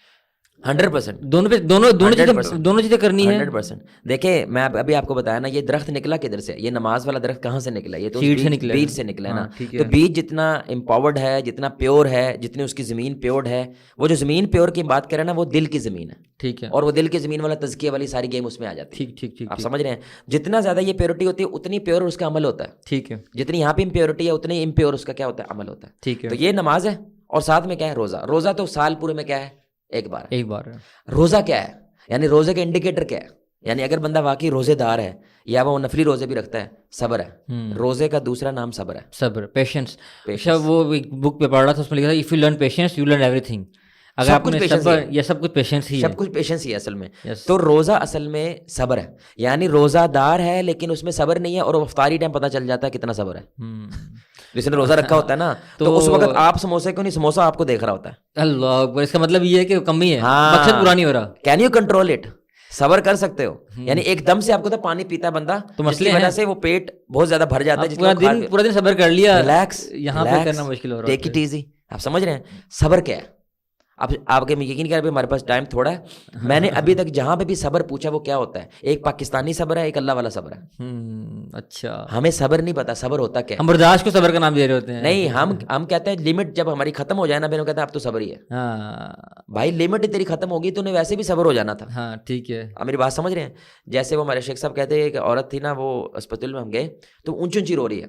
100% دونوں چیزیں کرنی ہے. 100%. دیکھیں میں ابھی آپ کو بتایا نا, یہ درخت نکلا کدھر سے, یہ نماز والا درخت کہاں سے نکلا, یہ تو بیج سے نکلا ہے نا. تو بیج جتنا امپاورڈ ہے, جتنا پیور ہے, جتنی اس کی زمین پیورڈ ہے, وہ جو زمین پیور کی بات کریں نا, وہ دل کی زمین ہے. ٹھیک ہے, اور وہ دل کی زمین والا تزکیہ والی ساری گیم اس میں آ جاتی ہے. ٹھیک, آپ سمجھ رہے ہیں, جتنا زیادہ یہ پیورٹی ہوتی ہے اتنی پیور اس کا عمل ہوتا ہے. ٹھیک ہے, جتنی یہاں پہ امپیورٹی ہے اتنی امپیور اس کا کیا ہوتا ہے, عمل ہوتا ہے. ٹھیک ہے. تو یہ نماز ہے, اور ساتھ میں کیا ہے, روزہ. روزہ تو سال پورے میں کیا ہے, ایک بار. روزہ کیا ہے, یعنی روزے کا انڈیکیٹر کیا ہے, یعنی اگر بندہ واقعی روزے دار ہے یا وہ نفلی روزے بھی رکھتا ہے, صبر ہے. روزے کا دوسرا نام صبر ہے, صبر, پیشنس. وہ بک پہ پڑھ رہا تھا, اس میں لکھا تھا if you learn patience you learn every thing. اگر آپ نے صبر, یہ سب کچھ پیشنس ہی ہے, سب کچھ پیشنس ہی ہے اصل میں. تو روزہ اصل میں صبر ہے, یعنی روزہ دار ہے لیکن اس میں صبر نہیں ہے, اور افطاری ٹائم پتہ چل جاتا ہے کتنا صبر ہے. جس نے روزہ رکھا ہوتا ہے نا, تو اس وقت آپ سموسے کو نہیں, سموسا آپ کو دیکھ رہا ہوتا ہے. اللہ اکبر, اس کا مطلب یہ ہے کہ کمی ہے, مقصد پورا نہیں ہو رہا. کین یو کنٹرول اٹ, صبر کر سکتے ہو. یعنی ایک دم سے آپ کو تو پانی پیتا ہے بندہ, تو مسئلے وجہ سے وہ پیٹ بہت زیادہ بھر جاتا ہے, پورا دن صبر کر لیا, ریلیکس, یہاں پہ کرنا مشکل ہو رہا ہے. Take it easy. آپ سمجھ رہے ہیں صبر کیا ہے. اب آپ کے یقین کر ہمارے پاس ٹائم تھوڑا ہے, میں نے ابھی تک جہاں پہ بھی صبر پوچھا وہ کیا ہوتا ہے, ایک پاکستانی صبر ہے, ایک اللہ والا صبر ہے. اچھا, ہمیں صبر نہیں پتا صبر ہوتا کیا. ہم برداشت کو صبر کا نام دے رہے ہوتے ہیں. نہیں, ہم کہتے ہیں لمٹ جب ہماری ختم ہو جائے نا, میں کہتا ہے اب تو صبر ہی ہے. بھائی لمٹ تیری ختم ہوگی تو ویسے بھی صبر ہو جانا تھا. ہاں ٹھیک ہے, آپ میری بات سمجھ رہے ہیں. جیسے وہ ہمارے شیخ صاحب کہتے ہیں کہ عورت تھی نا, وہ اسپتال میں ہم گئے تو اونچی اونچی رو رہی ہے,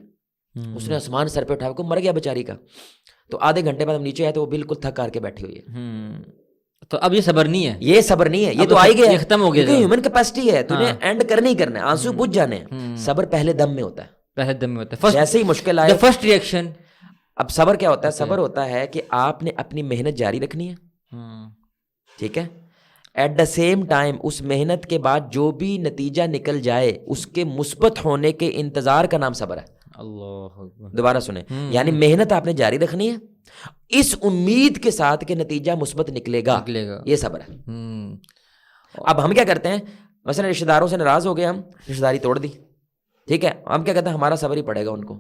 اس نے آسمان سر پہ اٹھایا, کو مر گیا بیچاری کا. تو آدھے گھنٹے بعد ہم نیچے آئے تو وہ بالکل تھک کر کے بیٹھی ہوئی ہے. تو اب یہ صبر نہیں ہے, یہ صبر نہیں ہے, یہ تو آئی گیا, ختم ہو گیا. ہیومن کیپیسٹی ہے, تمہیں اینڈ کرنا ہی کرنا ہے, آنسو بجھ جانے ہیں. صبر پہلے دم میں ہوتا ہے, پہلے دم میں ہوتا ہے, جیسے ہی مشکل آئے فرسٹ ریئیکشن. اب صبر کیا ہوتا ہے, صبر ہوتا ہے کہ آپ نے اپنی محنت جاری رکھنی ہے, ٹھیک ہے, ایٹ دا سیم ٹائم اس محنت کے بعد جو بھی نتیجہ نکل جائے اس کے مثبت ہونے کے انتظار کا نام صبر ہے. اللہ اکبر. دوبارہ سنیں, یعنی محنت آپ نے جاری رکھنی ہے اس امید کے ساتھ کہ نتیجہ مثبت نکلے گا, یہ صبر ہے. اب ہم کیا کرتے ہیں, مثلا رشتہ داروں سے ناراض ہو گئے, ہم رشتہ داری توڑ دی, ٹھیک ہے, ہم کیا کہتے ہیں ہمارا صبر ہی پڑے گا, ان کو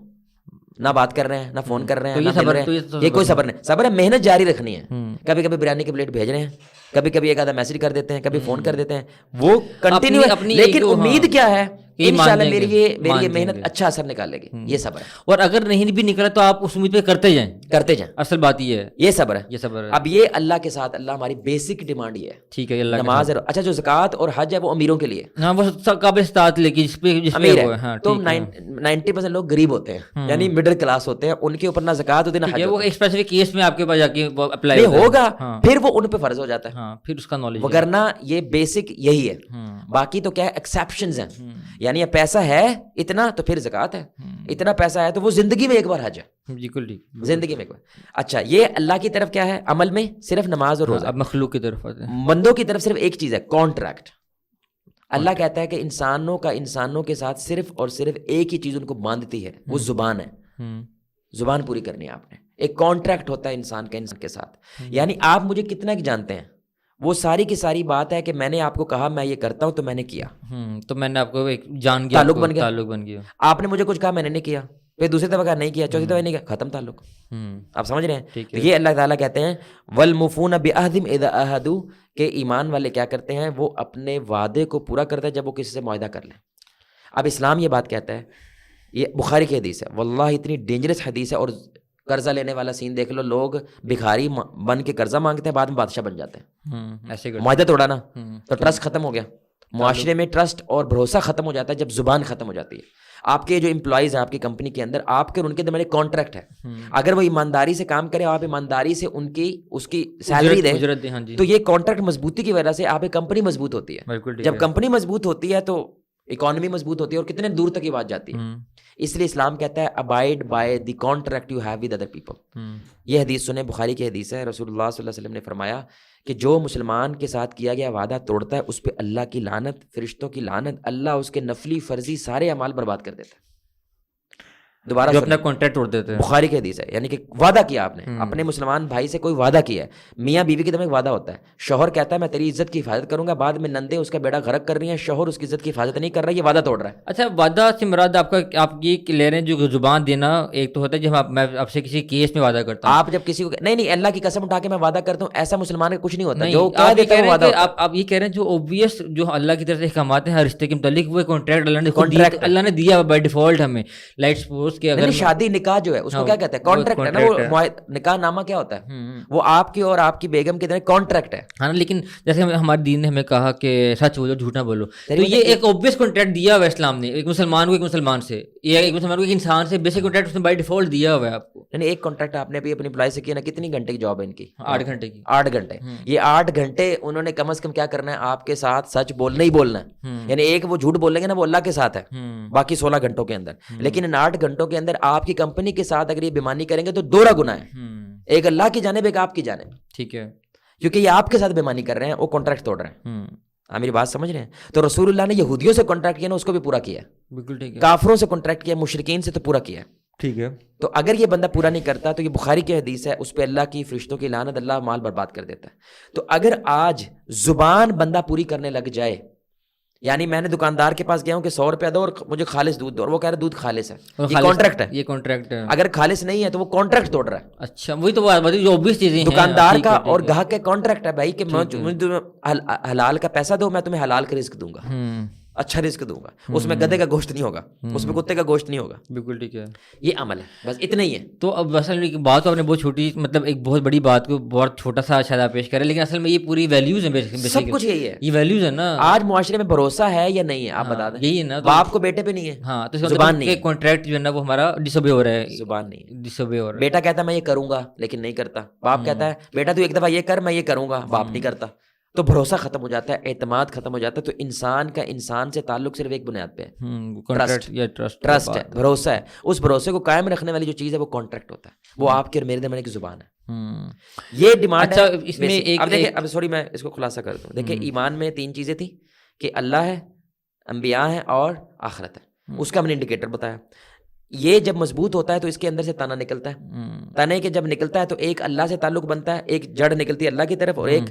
نہ بات کر رہے ہیں, نہ فون کر رہے ہیں, نہ مل رہے ہیں, یہ کوئی صبر نہیں. صبر ہے محنت جاری رکھنی ہے. کبھی کبھی بریانی کی پلیٹ بھیج رہے ہیں, کبھی کبھی ایک آدھا میسج کر دیتے ہیں, کبھی فون کر دیتے ہیں, وہ کنٹینیو ہے, لیکن امید کیا ہے انشاءاللہ میری یہ محنت اچھا اثر نکالے گی, یہ صبر ہے. اور اگر نہیں بھی نکلا تو آپ اس امید پہ کرتے جائیں, اصل بات یہ ہے, یہ صبر ہے, یہ صبر ہے. اب یہ اللہ کے ساتھ, اللہ ہماری بیسک ڈیمانڈ یہ ہے, ٹھیک ہے, نماز. اچھا جو زکوٰۃ اور حج ہے وہ امیروں کے لیے, ہاں وہ قابل استطاعت لے کے جس پہ امیر ہے, تو 90% لوگ غریب ہوتے ہیں, یعنی مڈل کلاس ہوتے ہیں, ان کے اوپر نہ زکوٰۃ ہوتی ہے نہ حج. وہ ایک اسپیسیفک کیس میں آپ کے پاس جا کے اپلائی ہوگا, پھر وہ ان پہ فرض ہو جاتا ہے, پھر اس کا نالج, وگرنہ یہ بیسک یہی ہے. باقی تو کیا ہے ایکسیپشنز ہیں, یعنی پیسہ ہے اتنا تو پھر زکوٰۃ ہے, اتنا پیسہ ہے تو وہ زندگی میں ایک بار حج ہے, بالکل ٹھیک, زندگی میں ایک بار. اچھا یہ اللہ کی طرف کیا ہے, عمل میں صرف نماز اور روزہ. اب مخلوق کی طرف آتے ہیں, بندوں کی طرف صرف ایک چیز ہے, کانٹریکٹ. اللہ کہتا ہے کہ انسانوں کے ساتھ صرف اور صرف ایک ہی چیز ان کو باندھتی ہے, وہ زبان ہے. زبان پوری کرنی ہے آپ نے. ایک کانٹریکٹ ہوتا ہے انسان کے ساتھ, یعنی آپ مجھے کتنا کی جانتے ہیں, وہ ساری کی ساری بات ہے کہ میں نے آپ کو کہا میں یہ کرتا ہوں تو میں نے کیا, تو میں نے آپ کو ایک جان گیا, تعلق بن گیا. آپ نے مجھے کچھ کہا میں نے نہیں کیا, پھر دوسری دفعہ کہا نہیں کیا, چوتھی دفعہ نہیں کیا, ختم تعلق. آپ سمجھ رہے ہیں, یہ اللہ تعالیٰ کہتے ہیں والموفون بعہدہم اذا عاہدوا, کہ ایمان والے کیا کرتے ہیں, وہ اپنے وعدے کو پورا کرتے ہیں جب وہ کسی سے معاہدہ کر لیں. اب اسلام یہ بات کہتا ہے, یہ بخاری کی حدیث ہے, واللہ اتنی ڈینجرس حدیث ہے. اور قرضہ لینے والا سین دیکھ لو, لوگ بھکاری بن کے قرضہ مانگتے ہیں, بعد میں بادشاہ بن جاتے ہیں. معاہدہ توڑا نا تو ٹرسٹ ختم ہو گیا. معاشرے میں ٹرسٹ اور بھروسہ ختم ہو جاتا ہے جب زبان ختم ہو جاتی ہے. آپ کے جو امپلائیز ہیں آپ کی کمپنی کے اندر, آپ کے ان کے درمیان کانٹریکٹ ہے, اگر وہ ایمانداری سے کام کرے, آپ ایمانداری سے اس کی سیلری دیں, تو یہ کانٹریکٹ مضبوطی کی وجہ سے آپ کی کمپنی مضبوط ہوتی ہے. جب کمپنی مضبوط ہوتی ہے تو اکانومی مضبوط ہوتی ہے, اور کتنے دور تک یہ بات جاتی ہے. اس لیے اسلام کہتا ہے abide by the contract you have with other people. یہ حدیث سنیں, بخاری کی حدیث ہے, رسول اللہ صلی اللہ علیہ وسلم نے فرمایا کہ جو مسلمان کے ساتھ کیا گیا وعدہ توڑتا ہے, اس پہ اللہ کی لعنت, فرشتوں کی لعنت, اللہ اس کے نفلی فرضی سارے اعمال برباد کر دیتا ہے. دوبارہ اپنا کانٹریکٹ توڑ دیتے ہیں. بخاری کی حدیث ہے, یعنی کہ وعدہ کیا آپ نے اپنے مسلمان بھائی سے, کوئی وعدہ کیا ہے, میاں بیوی کے درمیان ایک وعدہ ہوتا ہے. شوہر کہتا ہے میں تیری عزت کی حفاظت کروں گا, بعد میں نندے اس کا بیڑا غرق کر رہی ہیں, شوہر اس کی عزت کی حفاظت نہیں کر رہا, یہ وعدہ توڑ رہا ہے. اچھا وعدہ سے مراد آپ یہ لے رہے ہیں جو زبان دینا, ایک تو ہوتا ہے جب میں آپ سے کسی کیس میں وعدہ کرتا ہوں. آپ جب کسی کو نہیں اللہ کی قسم اٹھا کے میں وعدہ کرتا ہوں, ایسا مسلمان کا کچھ نہیں ہوتا. جو کہہ دیتا ہے وعدہ, آپ یہ کہہ رہے ہیں جو اوبویس جو اللہ کی طرف سے احکامات ہیں ہر رشتے کے متعلق, وہ کانٹریکٹ اللہ نے دیا بائی ڈیفالٹ ہمیں. لائٹ سپوز کہ اگر شادی نکاح جو ہے اس کو کیا کہتے ہیں, کانٹریکٹ ہے نا. وہ نکاح نامہ کیا ہوتا ہے, وہ آپ کی اور آپ کی بیگم کے درمیان کانٹریکٹ ہے. ہاں لیکن جیسے ہمارے دین نے ہمیں کہا کہ سچ بولو جھوٹ نہ بولو, تو یہ ایک اوبویس کانٹریکٹ دیا ہوا ہے اسلام نے, ایک مسلمان کو ایک مسلمان سے, یا ایک مسلمان کو ایک انسان سے, بیسک کانٹریکٹ اس نے بائی ڈیفالٹ دیا ہوا ہے آپ کو. یعنی ایک کانٹریکٹ آپ نے بھی اپنی امپلائی سے کیا نا, کتنی گھنٹے کی جاب ہے ان کی, 8 گھنٹے کی. 8 گھنٹے. یہ 8 گھنٹے انہوں نے کم از کم کیا کرنا ہے, آپ کے ساتھ سچ بولنا ہی بولنا ہے. یعنی ایک وہ جھوٹ بولیں گے نا, وہ اللہ کے ساتھ ہے باقی 16 گھنٹوں کے اندر, لیکن ان 8 گھنٹوں کے اندر آپ کی کمپنی کے ساتھ اگر یہ بےمانی کریں گے تو 2 گناہ ہے, ایک اللہ کی جانب ایک آپ کی جانب. ٹھیک ہے, کیونکہ یہ آپ کے ساتھ بےمانی کر رہے ہیں, وہ کانٹریکٹ توڑ رہے ہیں. آپ میری بات سمجھ رہے ہیں. تو رسول اللہ نے یہودیوں سے کانٹریکٹ کیا نا, اس کو بھی پورا کیا. بالکل ٹھیک ہے. کافروں سے کانٹریکٹ کیا, مشرکین سے تو پورا کیا. ٹھیک ہے. تو اگر یہ بندہ پورا نہیں کرتا تو یہ بخاری کی حدیث ہے, اس پہ اللہ کی فرشتوں کی لعنت, اللہ مال برباد کر دیتا ہے. تو اگر آج زبان بندہ پوری کرنے لگ جائے, یعنی میں نے دکاندار کے پاس گیا ہوں کہ 100 روپیہ دو اور مجھے خالص دودھ دو, اور وہ کہہ رہا ہے دودھ خالص ہے, یہ کانٹریکٹ ہے. یہ کانٹریکٹ ہے. اگر خالص نہیں ہے تو وہ کانٹریکٹ توڑ رہا ہے. اچھا وہی تو جو اوبویس چیزیں ہیں, دکاندار کا اور گاہک کا کانٹریکٹ ہے بھائی, کہ مجھے حلال کا پیسہ دو, میں تمہیں حلال کا رزق دوں گا, اچھا رزق دوں گا, اس میں گدھے کا گوشت نہیں ہوگا, اس میں کتے کا گوشت نہیں ہوگا. بالکل ٹھیک ہے. یہ عمل ہے, بس اتنا ہی ہے. تو اب اصل میں بات تو آپ نے بہت چھوٹی, مطلب ایک بہت بڑی بات کو بہت چھوٹا سا شاید پیش کرے, لیکن اصل میں یہ پوری ویلیوز ہیں, سب کچھ یہی ہے. یہ ویلیوز ہے نا. آج معاشرے میں بھروسہ ہے یا نہیں ہے, آپ بتا دیں. یہی ہے نا, باپ کو بیٹے پہ نہیں ہے. ہاں, تو زبان نہیں ہے. کانٹریکٹ جو ہے نا وہ ہمارا ڈس اوبے ہو رہا ہے. زبان نہیں ہے, ڈس اوبے ہو رہا ہے. بیٹا کہتا ہے میں یہ کروں گا لیکن نہیں کرتا. باپ کہتا ہے بیٹا تو ایک دفعہ یہ کر, میں یہ کروں گا, باپ نہیں کرتا. تو بھروسہ ختم ہو جاتا ہے, اعتماد ختم ہو جاتا ہے. تو انسان کا انسان سے تعلق صرف ایک بنیاد پہ ہے, ٹرسٹ ہے, بھروسہ ہے. اس بھروسے کو قائم رکھنے والی جو چیز ہے وہ کانٹریکٹ ہوتا ہے, وہ آپ کے اور میرے درمیان کی زبان ہے. یہ ڈیمانڈ ہے. اس میں اب دیکھیں, اب سوری میں اس کو خلاصہ کر دوں. دیکھیں ایمان میں 3 چیزیں تھیں, کہ اللہ ہے, انبیاء ہیں اور آخرت ہے. اس کا ہم نے انڈیکیٹر بتایا. یہ جب مضبوط ہوتا ہے تو اس کے اندر سے تانا نکلتا ہے، تانے کے جب نکلتا ہے تو ایک اللہ سے تعلق بنتا ہے، ایک جڑ نکلتی ہے اللہ کی طرف اور ایک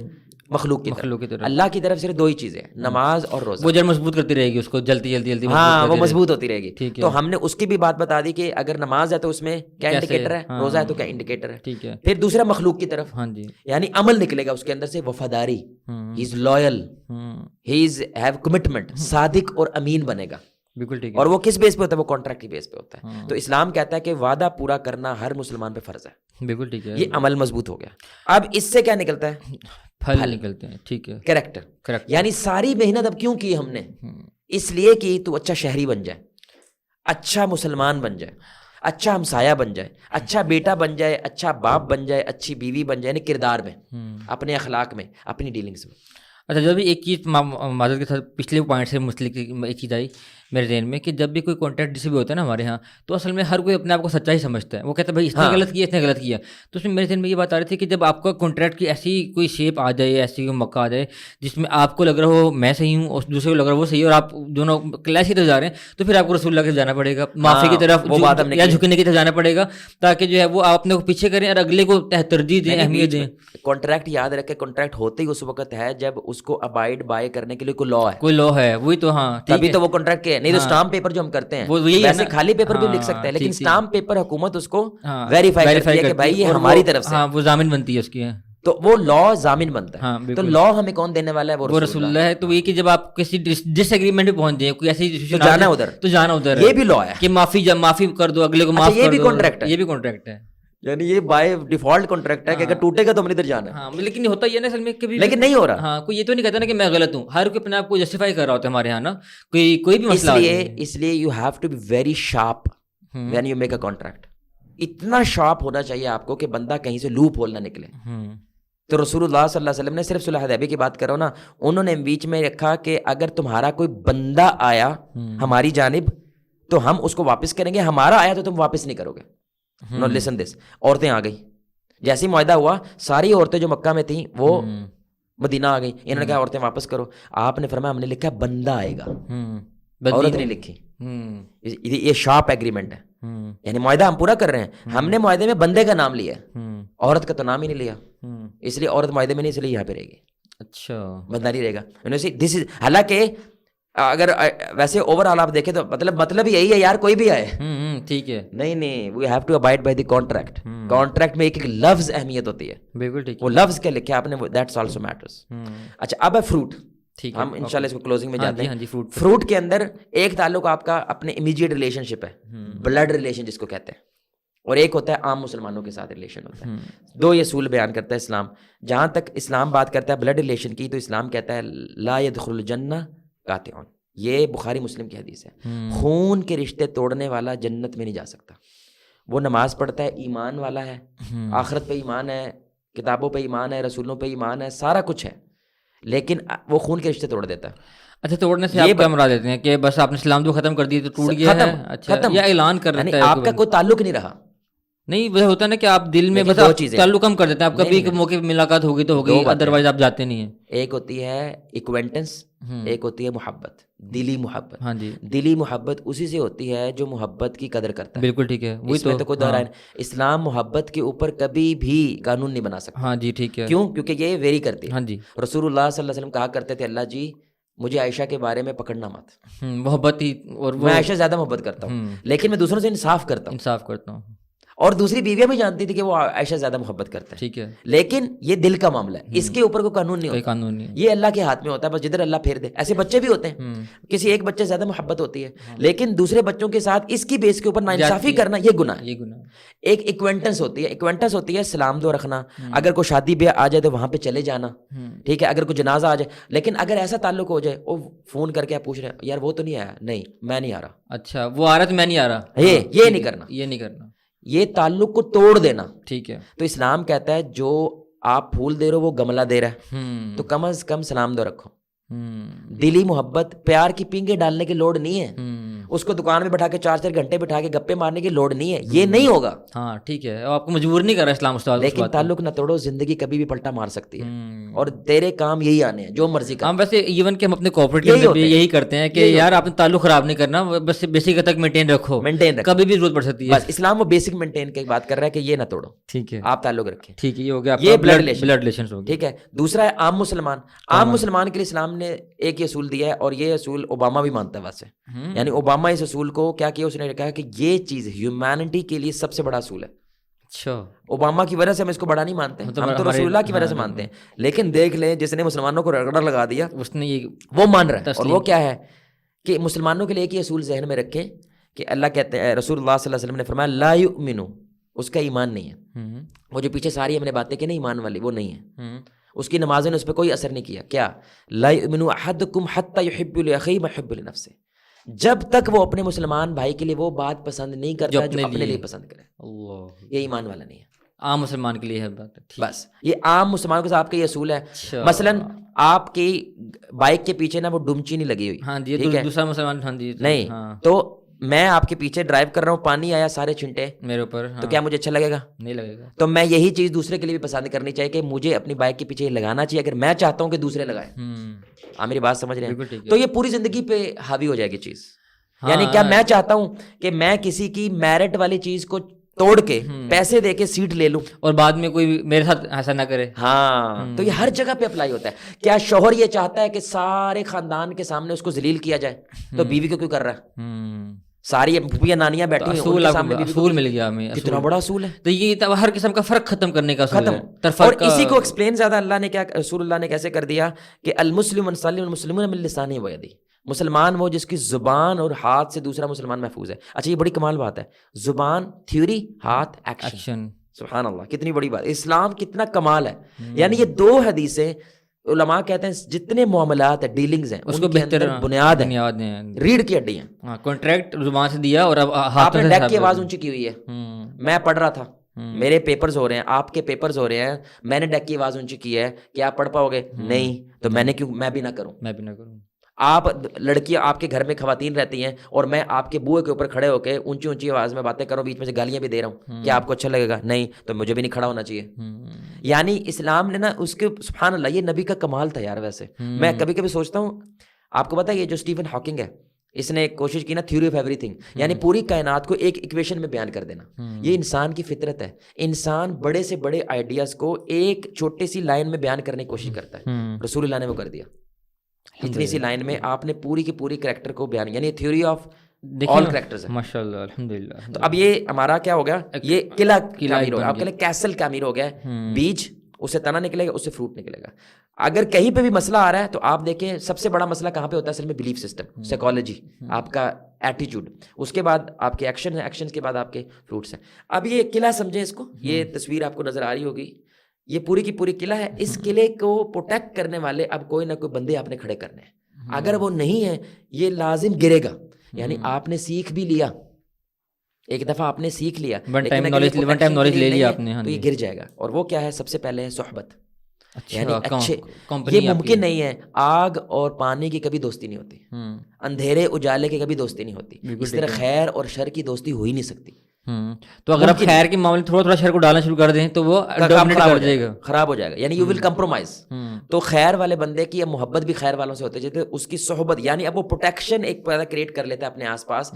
مخلوق کی طرف۔ اللہ کی طرف صرف 2 ہی چیزیں، نماز اور روزہ، وہ جڑ مضبوط کرتی رہے گی اس کو، جلدی ہاں وہ مضبوط ہوتی رہے گی۔ تو ہم نے اس کی بھی بات بتا دی کہ اگر نماز ہے تو اس میں کیا انڈیکیٹر ہے، روزہ ہے تو کیا انڈیکیٹر ہے، ٹھیک ہے۔ پھر دوسرا مخلوق کی طرف، ہاں جی، یعنی عمل نکلے گا اس کے اندر سے، وفاداری، he is loyal, he is have commitment, صادق اور امین بنے گا۔ بالکل ٹھیک ہے۔ اور وہ کس بیس پہ ہوتا ہے؟ وہ کانٹریکٹ کی بیس پہ ہوتا ہے۔ تو اسلام کہتا ہے کہ وعدہ پورا کرنا ہر مسلمان پہ فرض ہے، بالکل ٹھیک ہے۔ یہ عمل مضبوط ہو گیا۔ اب اس سے کیا نکلتا ہے؟ پھل نکلتے ہیں، ٹھیک ہے، کریکٹر، یعنی ساری محنت اب کیوں کی ہم نے؟ اس لیے کہ تو اچھا شہری بن جائے، اچھا مسلمان بن جائے، اچھا ہمسایہ بن جائے، اچھا بیٹا بن جائے، اچھا باپ بن جائے، اچھی بیوی بن جائے، یعنی کردار میں، اپنے اخلاق میں، اپنی ڈیلنگس میں۔ اچھا، جب بھی ایک چیز معذرت کے ساتھ پچھلے پوائنٹ سے متعلق ایک چیز آئی میرے ذہن میں کہ جب بھی کوئی کانٹریکٹ جسے بھی ہوتا ہے نا ہمارے یہاں، تو اصل میں ہر کوئی اپنے آپ کو سچا ہی سمجھتا ہے، وہ کہتا ہے بھائی اس نے غلط کیا، اس نے غلط کیا۔ تو اس میں میرے ذہن میں یہ بات آ رہی تھی کہ جب آپ کا کانٹریکٹ کی ایسی کوئی شیپ آ جائے، ایسی کوئی موقع آ جائے جس میں آپ کو لگ رہا ہو میں صحیح ہوں اور دوسرے کو لگ رہا ہو وہ صحیح، اور آپ دونوں کلیش کی طرف جا رہے ہیں، تو پھر آپ کو رسول اللہ کی طرف جانا پڑے گا، معافی کی طرف یا جھکنے کی طرف جانا پڑے گا، تاکہ جو ہے وہ آپ اپنے کو پیچھے کریں اور اگلے کو ترجیح دیں، اہمیت دیں۔ کانٹریکٹ یاد رکھے، کانٹریکٹ ہوتے ہی اس وقت ہے جب اس کو ابائڈ بائی کرنے کے لیے کوئی لا ہے، کوئی لا ہے، وہی تو، ہاں تبھی تو وہ کانٹریکٹ کے، نہیں تو اسٹامپ پیپر جو ہم کرتے ہیں ویسے خالی پیپر بھی لکھ سکتے ہیں، لیکن اسٹامپ پیپر حکومت اس کو ویریفائی کرتی ہے کہ بھائی یہ ہماری طرف سے، ہاں وہ ضامن بنتی ہے اس کی، تو وہ لا ضامن بنتا ہے۔ تو لا ہمیں کون دینے والا ہے؟ وہ رسول اللہ ہے۔ تو یہ کہ جب آپ کسی ڈس ایگریمنٹ میں پہنچ جائیں، کوئی ایسی جانا ادھر، تو جانا ادھر، یہ بھی لا ہے کہ معافی کر دو، اگلے کو معاف کر دو، یہ بھی کانٹریکٹ ہے، یہ بھی کانٹریکٹ ہے، یعنی یہ بائی ڈیفالٹ کانٹریکٹ ہے کہ اگر ٹوٹے گا تو ہم نے ادھر جانا ہے۔ ہاں لیکن ہوتا یہ نا اصل میں کبھی، لیکن نہیں ہو رہا، ہاں کوئی یہ تو نہیں کہتا نا کہ میں غلط ہوں، ہر کوئی اپنے آپ کو جسٹیفائی کر رہا ہوتا ہے ہمارے یہاں نا، کوئی بھی مسئلہ، اس لیے you have to be very sharp when you make a contract. اتنا شارپ ہونا چاہیے آپ کو کہ بندہ کہیں سے لوپ ہول نہ نکلے۔ تو رسول اللہ صلی اللہ علیہ وسلم نے صرف صلح حدیبیہ کی بات کرو نا، انہوں نے بیچ میں رکھا کہ اگر تمہارا کوئی بندہ آیا ہماری جانب تو ہم اس کو واپس کریں گے، ہمارا آیا تو تم واپس نہیں کرو گے۔ نو لسن دس، عورتیں آ گئی، جیسے ہی معاہدہ ہوا ساری عورتیں جو مکہ میں تھیں وہ مدینہ آ گئی، انہوں نے کہا عورتیں واپس کرو، آپ نے فرمایا ہم نے لکھا بندہ آئے گا، عورت نہیں لکھی۔ یہ شارپ ایگریمنٹ ہے، یعنی معاہدہ ہم پورا کر رہے ہیں، ہم نے معاہدے میں بندے کا نام لیا ہے، عورت کا تو نام ہی نہیں لیا، اس لیے عورت معاہدے میں نہیں، اس لیے یہاں پہ رہے گی، اچھا بندہ نہیں رہے گا۔ حالانکہ اگر ویسے اوور آل آپ دیکھیں تو مطلب یہی ہے یار کوئی بھی آئے، ٹھیک ہے، نہیں we have to abide by the contract. Contract میں ایک لفظ اہمیت ہوتی ہے، بالکل ٹھیک، وہ لفظ کیا لکھا آپ نے، دیٹس آلسو میٹرز۔ اچھا اب ہے فروٹ، ہم انشاءاللہ اس کو کلوزنگ میں جاتے ہیں۔ فروٹ کے اندر ایک تعلق آپ کا اپنے امیجیٹ ریلیشن شپ ہے، بلڈ ریلیشن جس کو کہتے ہیں، اور ایک ہوتا ہے عام مسلمانوں کے ساتھ ریلیشن ہوتا ہے۔ دو یہ اصول بیان کرتا ہے اسلام۔ جہاں تک اسلام بات کرتا ہے بلڈ ریلیشن کی، تو اسلام کہتا ہے لا يدخل الجنہ قاطع، یہ بخاری مسلم کی حدیث ہے، خون کے رشتے توڑنے والا جنت میں نہیں جا سکتا۔ وہ نماز پڑھتا ہے، ایمان والا ہے، آخرت پہ ایمان ہے، کتابوں پہ ایمان ہے، رسولوں پہ ایمان ہے، سارا کچھ ہے، لیکن وہ خون کے رشتے توڑ دیتا ہے۔ اچھا، توڑنے سے آپ کیا مراد دیتے ہیں کہ بس آپ نے اسلام تو ختم کر دی تو ٹوٹ گیا ہے؟ اچھا، یا اعلان کر دیتا ہے، آپ کا کوئی تعلق نہیں رہا۔ نہیں وہ ہوتا ہے نا کہ آپ دل میں بس تعلق کم کر دیتے ہیں، آپ کبھی موقع پہ ملاقات ہوگی تو ہوگی، ادروائز آپ جاتے نہیں ہیں۔ ایک ہوتی ہے ایکوینٹنس، ایک ہوتی ہے محبت، دلی محبت۔ ہاں جی، دلی محبت اسی سے ہوتی ہے جو محبت کی قدر کرتا ہے، بالکل ٹھیک ہے، اس میں تو کوئی دو رائے نہیں۔ اسلام محبت کے اوپر کبھی بھی قانون نہیں بنا سکتا۔ ہاں جی ٹھیک ہے، کیوں؟ کیونکہ یہ ویری کرتی ہے۔ ہاں جی، رسول اللہ صلی اللہ علیہ وسلم کہا کرتے تھے اللہ جی مجھے عائشہ کے بارے میں پکڑنا مت، محبت ہی، اور میں عائشہ زیادہ محبت کرتا ہوں، لیکن میں دوسروں سے انصاف کرتا ہوں، اور دوسری بیویاں بھی جانتی تھی کہ وہ عائشہ زیادہ محبت کرتا ہے، ٹھیک ہے، لیکن یہ دل کا معاملہ ہے، اس کے اوپر کوئی قانون نہیں ہوتا، قانون نہیں، یہ اللہ کے ہاتھ میں ہوتا ہے، بس جدھر اللہ پھیر دے۔ ایسے بچے بھی ہوتے ہیں، کسی ایک بچے زیادہ محبت ہوتی ہے، لیکن دوسرے بچوں کے ساتھ اس کی بیس کے اوپر ناانصافی کرنا یہ گناہ ہے۔ ایک ایکوینٹنس ہوتی ہے، ایکوینٹنس ہوتی ہے سلام دو رکھنا، اگر کوئی شادی بیاہ آ جائے تو وہاں پہ چلے جانا، ٹھیک ہے، اگر کوئی جنازہ آ جائے، لیکن اگر ایسا تعلق ہو جائے وہ فون کر کے آپ پوچھ رہے ہیں یار وہ تو نہیں آیا، نہیں میں نہیں آ رہا، اچھا وہ آ رہا تو میں نہیں آ رہا، یہ نہیں کرنا، یہ نہیں کرنا، یہ تعلق کو توڑ دینا، ٹھیک ہے۔ تو اسلام کہتا ہے جو آپ پھول دے رہے ہو وہ گملہ دے رہا ہے، تو کم از کم سلام دو رکھو۔ دلی محبت، پیار کی پینگے ڈالنے کی لوڑ نہیں ہے، اس کو دکان میں بٹھا کے 4 گھنٹے بٹھا کے گپے مارنے کی لوڑ نہیں ہے, یہ نہیں ہوگا. ہاں ٹھیک ہے, آپ کو مجبور نہیں کر رہا اسلام استاد. لیکن تعلق نہ توڑو, زندگی کبھی بھی پلٹا مار سکتی ہے اور تیرے کام یہی آنے ہیں جو مرضی کر. ہم ویسے ایون کہ ہم اپنے کارپوریٹ کے اندر بھی یہی کرتے ہیں کہ یار آپ نے تعلق خراب نہیں کرنا, بس بیسک تک مینٹین رکھو, کبھی بھی ضرورت پڑ سکتی ہے. بس اسلام وہ بیسک مینٹین کی بات کر رہا ہے کہ یہ نہ توڑو, ٹھیک ہے, آپ تعلق رکھیں. ٹھیک ہے, یہ ہو گیا یہ بلڈ ریلیشنز ہو گیا. ٹھیک ہے. دوسرا ہے عام مسلمان. عام مسلمان کے لیے اسلام نے ایک اصول دیا ہے, اور یہ اصول اوباما بھی مانتا ہے ویسے. یعنی اوباما اس اصول کو کیا کیا, اس نے کہا کہ یہ چیز ہیومینٹی کے لیے سب سے بڑا اصول ہے. اچھا, اوباما کی وجہ سے ہم اس کو بڑا نہیں مانتے, ہم تو رسول اللہ کی وجہ سے مانتے ہیں. لیکن دیکھ لیں جس نے مسلمانوں کو رگڑا لگا دیا اس نے یہ وہ مان رہا ہے. اور وہ کیا ہے کہ مسلمانوں کے لیے ایک ہی اصول ذہن میں رکھیں کہ اللہ کہتے ہیں, رسول اللہ صلی اللہ علیہ وسلم نے فرمایا لا یؤمنو, اس کا ایمان نہیں ہے. وہ جو پیچھے ساری ہم نے باتیں کی نا ایمان والی, وہ نہیں ہے. اس کی نمازیں نے اس پہ کوئی اثر نہیں کیا. کیا لا یؤمن احدکم حتی یحب لاخیہ ما یحب لنفسہ, جب تک وہ اپنے مسلمان بھائی کے لیے وہ بات پسند نہیں کرتا جو اپنے لیے پسند کرے. اللہ, یہ ایمان والا نہیں ہے. عام مسلمان کے لیے ہے بات, بس یہ عام مسلمانوں کے ساتھ آپ کا یہ اصول ہے. مثلا آپ کی بائک کے پیچھے نا وہ ڈمچی نہیں لگی ہوئی, ہاں جی, دوسرا مسلمان, ہاں جی, نہیں, تو میں آپ کے پیچھے ڈرائیو کر رہا ہوں, پانی آیا سارے چھنٹے میرے اوپر, تو کیا مجھے اچھا لگے گا؟ نہیں لگے گا. تو میں یہی چیز دوسرے کے لیے بھی پسند کرنی چاہیے کہ مجھے اپنی بائک کے پیچھے لگانا چاہیے اگر میں چاہتا ہوں کہ دوسرے لگائیں. آپ میری بات سمجھ رہے ہیں؟ تو یہ پوری زندگی پہ حاوی ہو جائے گی چیز. یعنی کیا میں چاہتا ہوں کہ میں کسی کی میرٹ والی چیز کو توڑ کے پیسے دے کے سیٹ لے لوں اور بعد میں کوئی میرے ساتھ ایسا نہ کرے. ہاں, تو یہ ہر جگہ پہ اپلائی ہوتا ہے. کیا شوہر یہ چاہتا ہے کہ سارے خاندان کے سامنے اس کو ذلیل کیا جائے, تو بیوی کو کیوں کر رہا ہے؟ ساری پھوپھیاں نانیاں بیٹھی ہیں, اصول مل گیا ہمیں, کتنا بڑا اصول ہے. تو یہ ہر قسم کا فرق ختم کرنے کا اصول ہے. اور اسی کو ایکسپلین زیادہ اللہ نے کیا, رسول اللہ نے کیسے کر دیا کہ المسلم من سلم المسلمون من لسانہ و یدہ, مسلمان وہ جس کی زبان اور ہاتھ سے دوسرا مسلمان محفوظ ہے. اچھا, یہ بڑی کمال بات ہے, زبان تھیوری, ہاتھ ایکشن. سبحان اللہ, کتنی بڑی بات. اسلام کتنا کمال ہے. یعنی یہ دو حدیثیں علماء کہتے ہیں جتنے معاملات ہیں, ڈیلنگز ہیں, اس کو بہتر بنیاد ہیں, ریڑھ کی ہڈی ہیں. کانٹریکٹ زبان سے دیا اور اب آپ نے ڈیک کی آواز اونچی کی ہوئی ہے, میں پڑھ رہا تھا, میرے پیپرز ہو رہے ہیں, آپ کے پیپرز ہو رہے ہیں, میں نے ڈیک کی آواز اونچی کی ہے, کیا آپ پڑھ پاؤ گے؟ نہیں. تو میں نے کیوں, میں بھی نہ کروں. آپ لڑکیاں آپ کے گھر میں خواتین رہتی ہیں اور میں آپ کے بوئے کے اوپر کھڑے ہو کے اونچی اونچی آواز میں باتیں کروں, بیچ میں سے گالیاں بھی دے رہا ہوں, کیا آپ کو اچھا لگے گا؟ نہیں. تو مجھے بھی نہیں کھڑا ہونا چاہیے. یعنی اسلام نے نا اس کے, سبحان اللہ, یہ نبی کا کمال تھا یار. ویسے میں کبھی کبھی سوچتا ہوں, آپ کو پتا ہے یہ جو اسٹیفن ہاکنگ ہے, اس نے کوشش کی نا تھیوری آف ایوری تھنگ, یعنی پوری کائنات کو ایک ایکویشن میں بیان کر دینا. یہ انسان کی فطرت ہے. انسان بڑے سے بڑے آئیڈیاز کو ایک چھوٹی سی لائن میں بیان کرنے کی کوشش کرتا ہے. رسول اللہ نے وہ کر دیا. اتنی سی لائن میں آپ نے پوری کی پوری کریکٹر کو بیان, یعنی تھیوری آف آل کریکٹرز ہے. ماشاءاللہ, الحمدللہ. تو اب یہ ہمارا کیا ہو گیا, یہ قلعہ تعمیر ہو گیا. آپ کہہ لیں کیسل تعمیر ہو گیا. بیج, اس سے تنا نکلے گا, اس سے فروٹ نکلے گا. اگر کہیں پہ بھی مسئلہ آ رہا ہے تو آپ دیکھیں سب سے بڑا مسئلہ کہاں پہ ہوتا ہے اصل میں, بلیف سسٹم, سائیکالوجی, آپ کا ایٹیٹیوڈ, اس کے بعد آپ کے ایکشن ہیں, ایکشن کے بعد آپ کے فروٹس ہیں. اب یہ قلعہ سمجھیں اس کو, یہ تصویر آپ کو نظر آ رہی ہوگی, یہ پوری کی پوری قلعہ ہے. اس قلعے کو پروٹیکٹ کرنے والے اب کوئی نہ کوئی بندے آپ نے کھڑے کرنے ہیں. اگر وہ نہیں ہے یہ لازم گرے گا. یعنی آپ نے سیکھ بھی لیا, ایک دفعہ آپ نے سیکھ لیا, ون ٹائم نالج لے لیا آپ نے, تو یہ گر جائے گا. اور وہ کیا ہے, سب سے پہلے ہے صحبت. یعنی اچھے, یہ ممکن نہیں ہے, آگ اور پانی کی کبھی دوستی نہیں ہوتی, اندھیرے اجالے کی کبھی دوستی نہیں ہوتی. اس طرح خیر اور شر کی دوستی ہو ہی نہیں سکتی. تو اگر آپ خیر کے معاملے تھوڑا تھوڑا شر کو ڈالنا شروع کر دیں تو وہ خراب ہو جائے گا. یعنی یو ول کمپرومائز. تو خیر والے بندے کی محبت بھی خیر والوں سے ہوتی ہے, اس کی صحبت, یعنی اب وہ پروٹیکشن ایک پیدا کریٹ کر لیتا ہے اپنے آس پاس.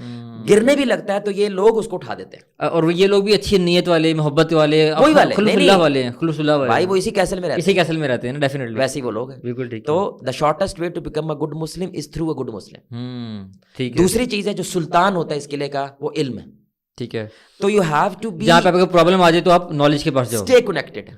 گرنے بھی لگتا ہے تو یہ لوگ اس کو اٹھا دیتے ہیں, اور یہ لوگ بھی اچھی نیت والے, محبت والے, خلوص اللہ والے بھائی, وہ اسی کیسل میں رہتے ہیں ڈیفینیٹلی, ویسے ہی وہ لوگ ہیں. بالکل ٹھیک. تو the shortest way to become a good Muslim is through a good Muslim. دوسری چیز ہے جو سلطان ہوتا ہے اس قلعے کا, وہ علم ہے. ٹھیک ہے. تو یو ہیو ٹو بی, جہاں پہ آپ کو پرابلم آ جائے تو آپ نالج کے پاس جاؤ. Stay connected.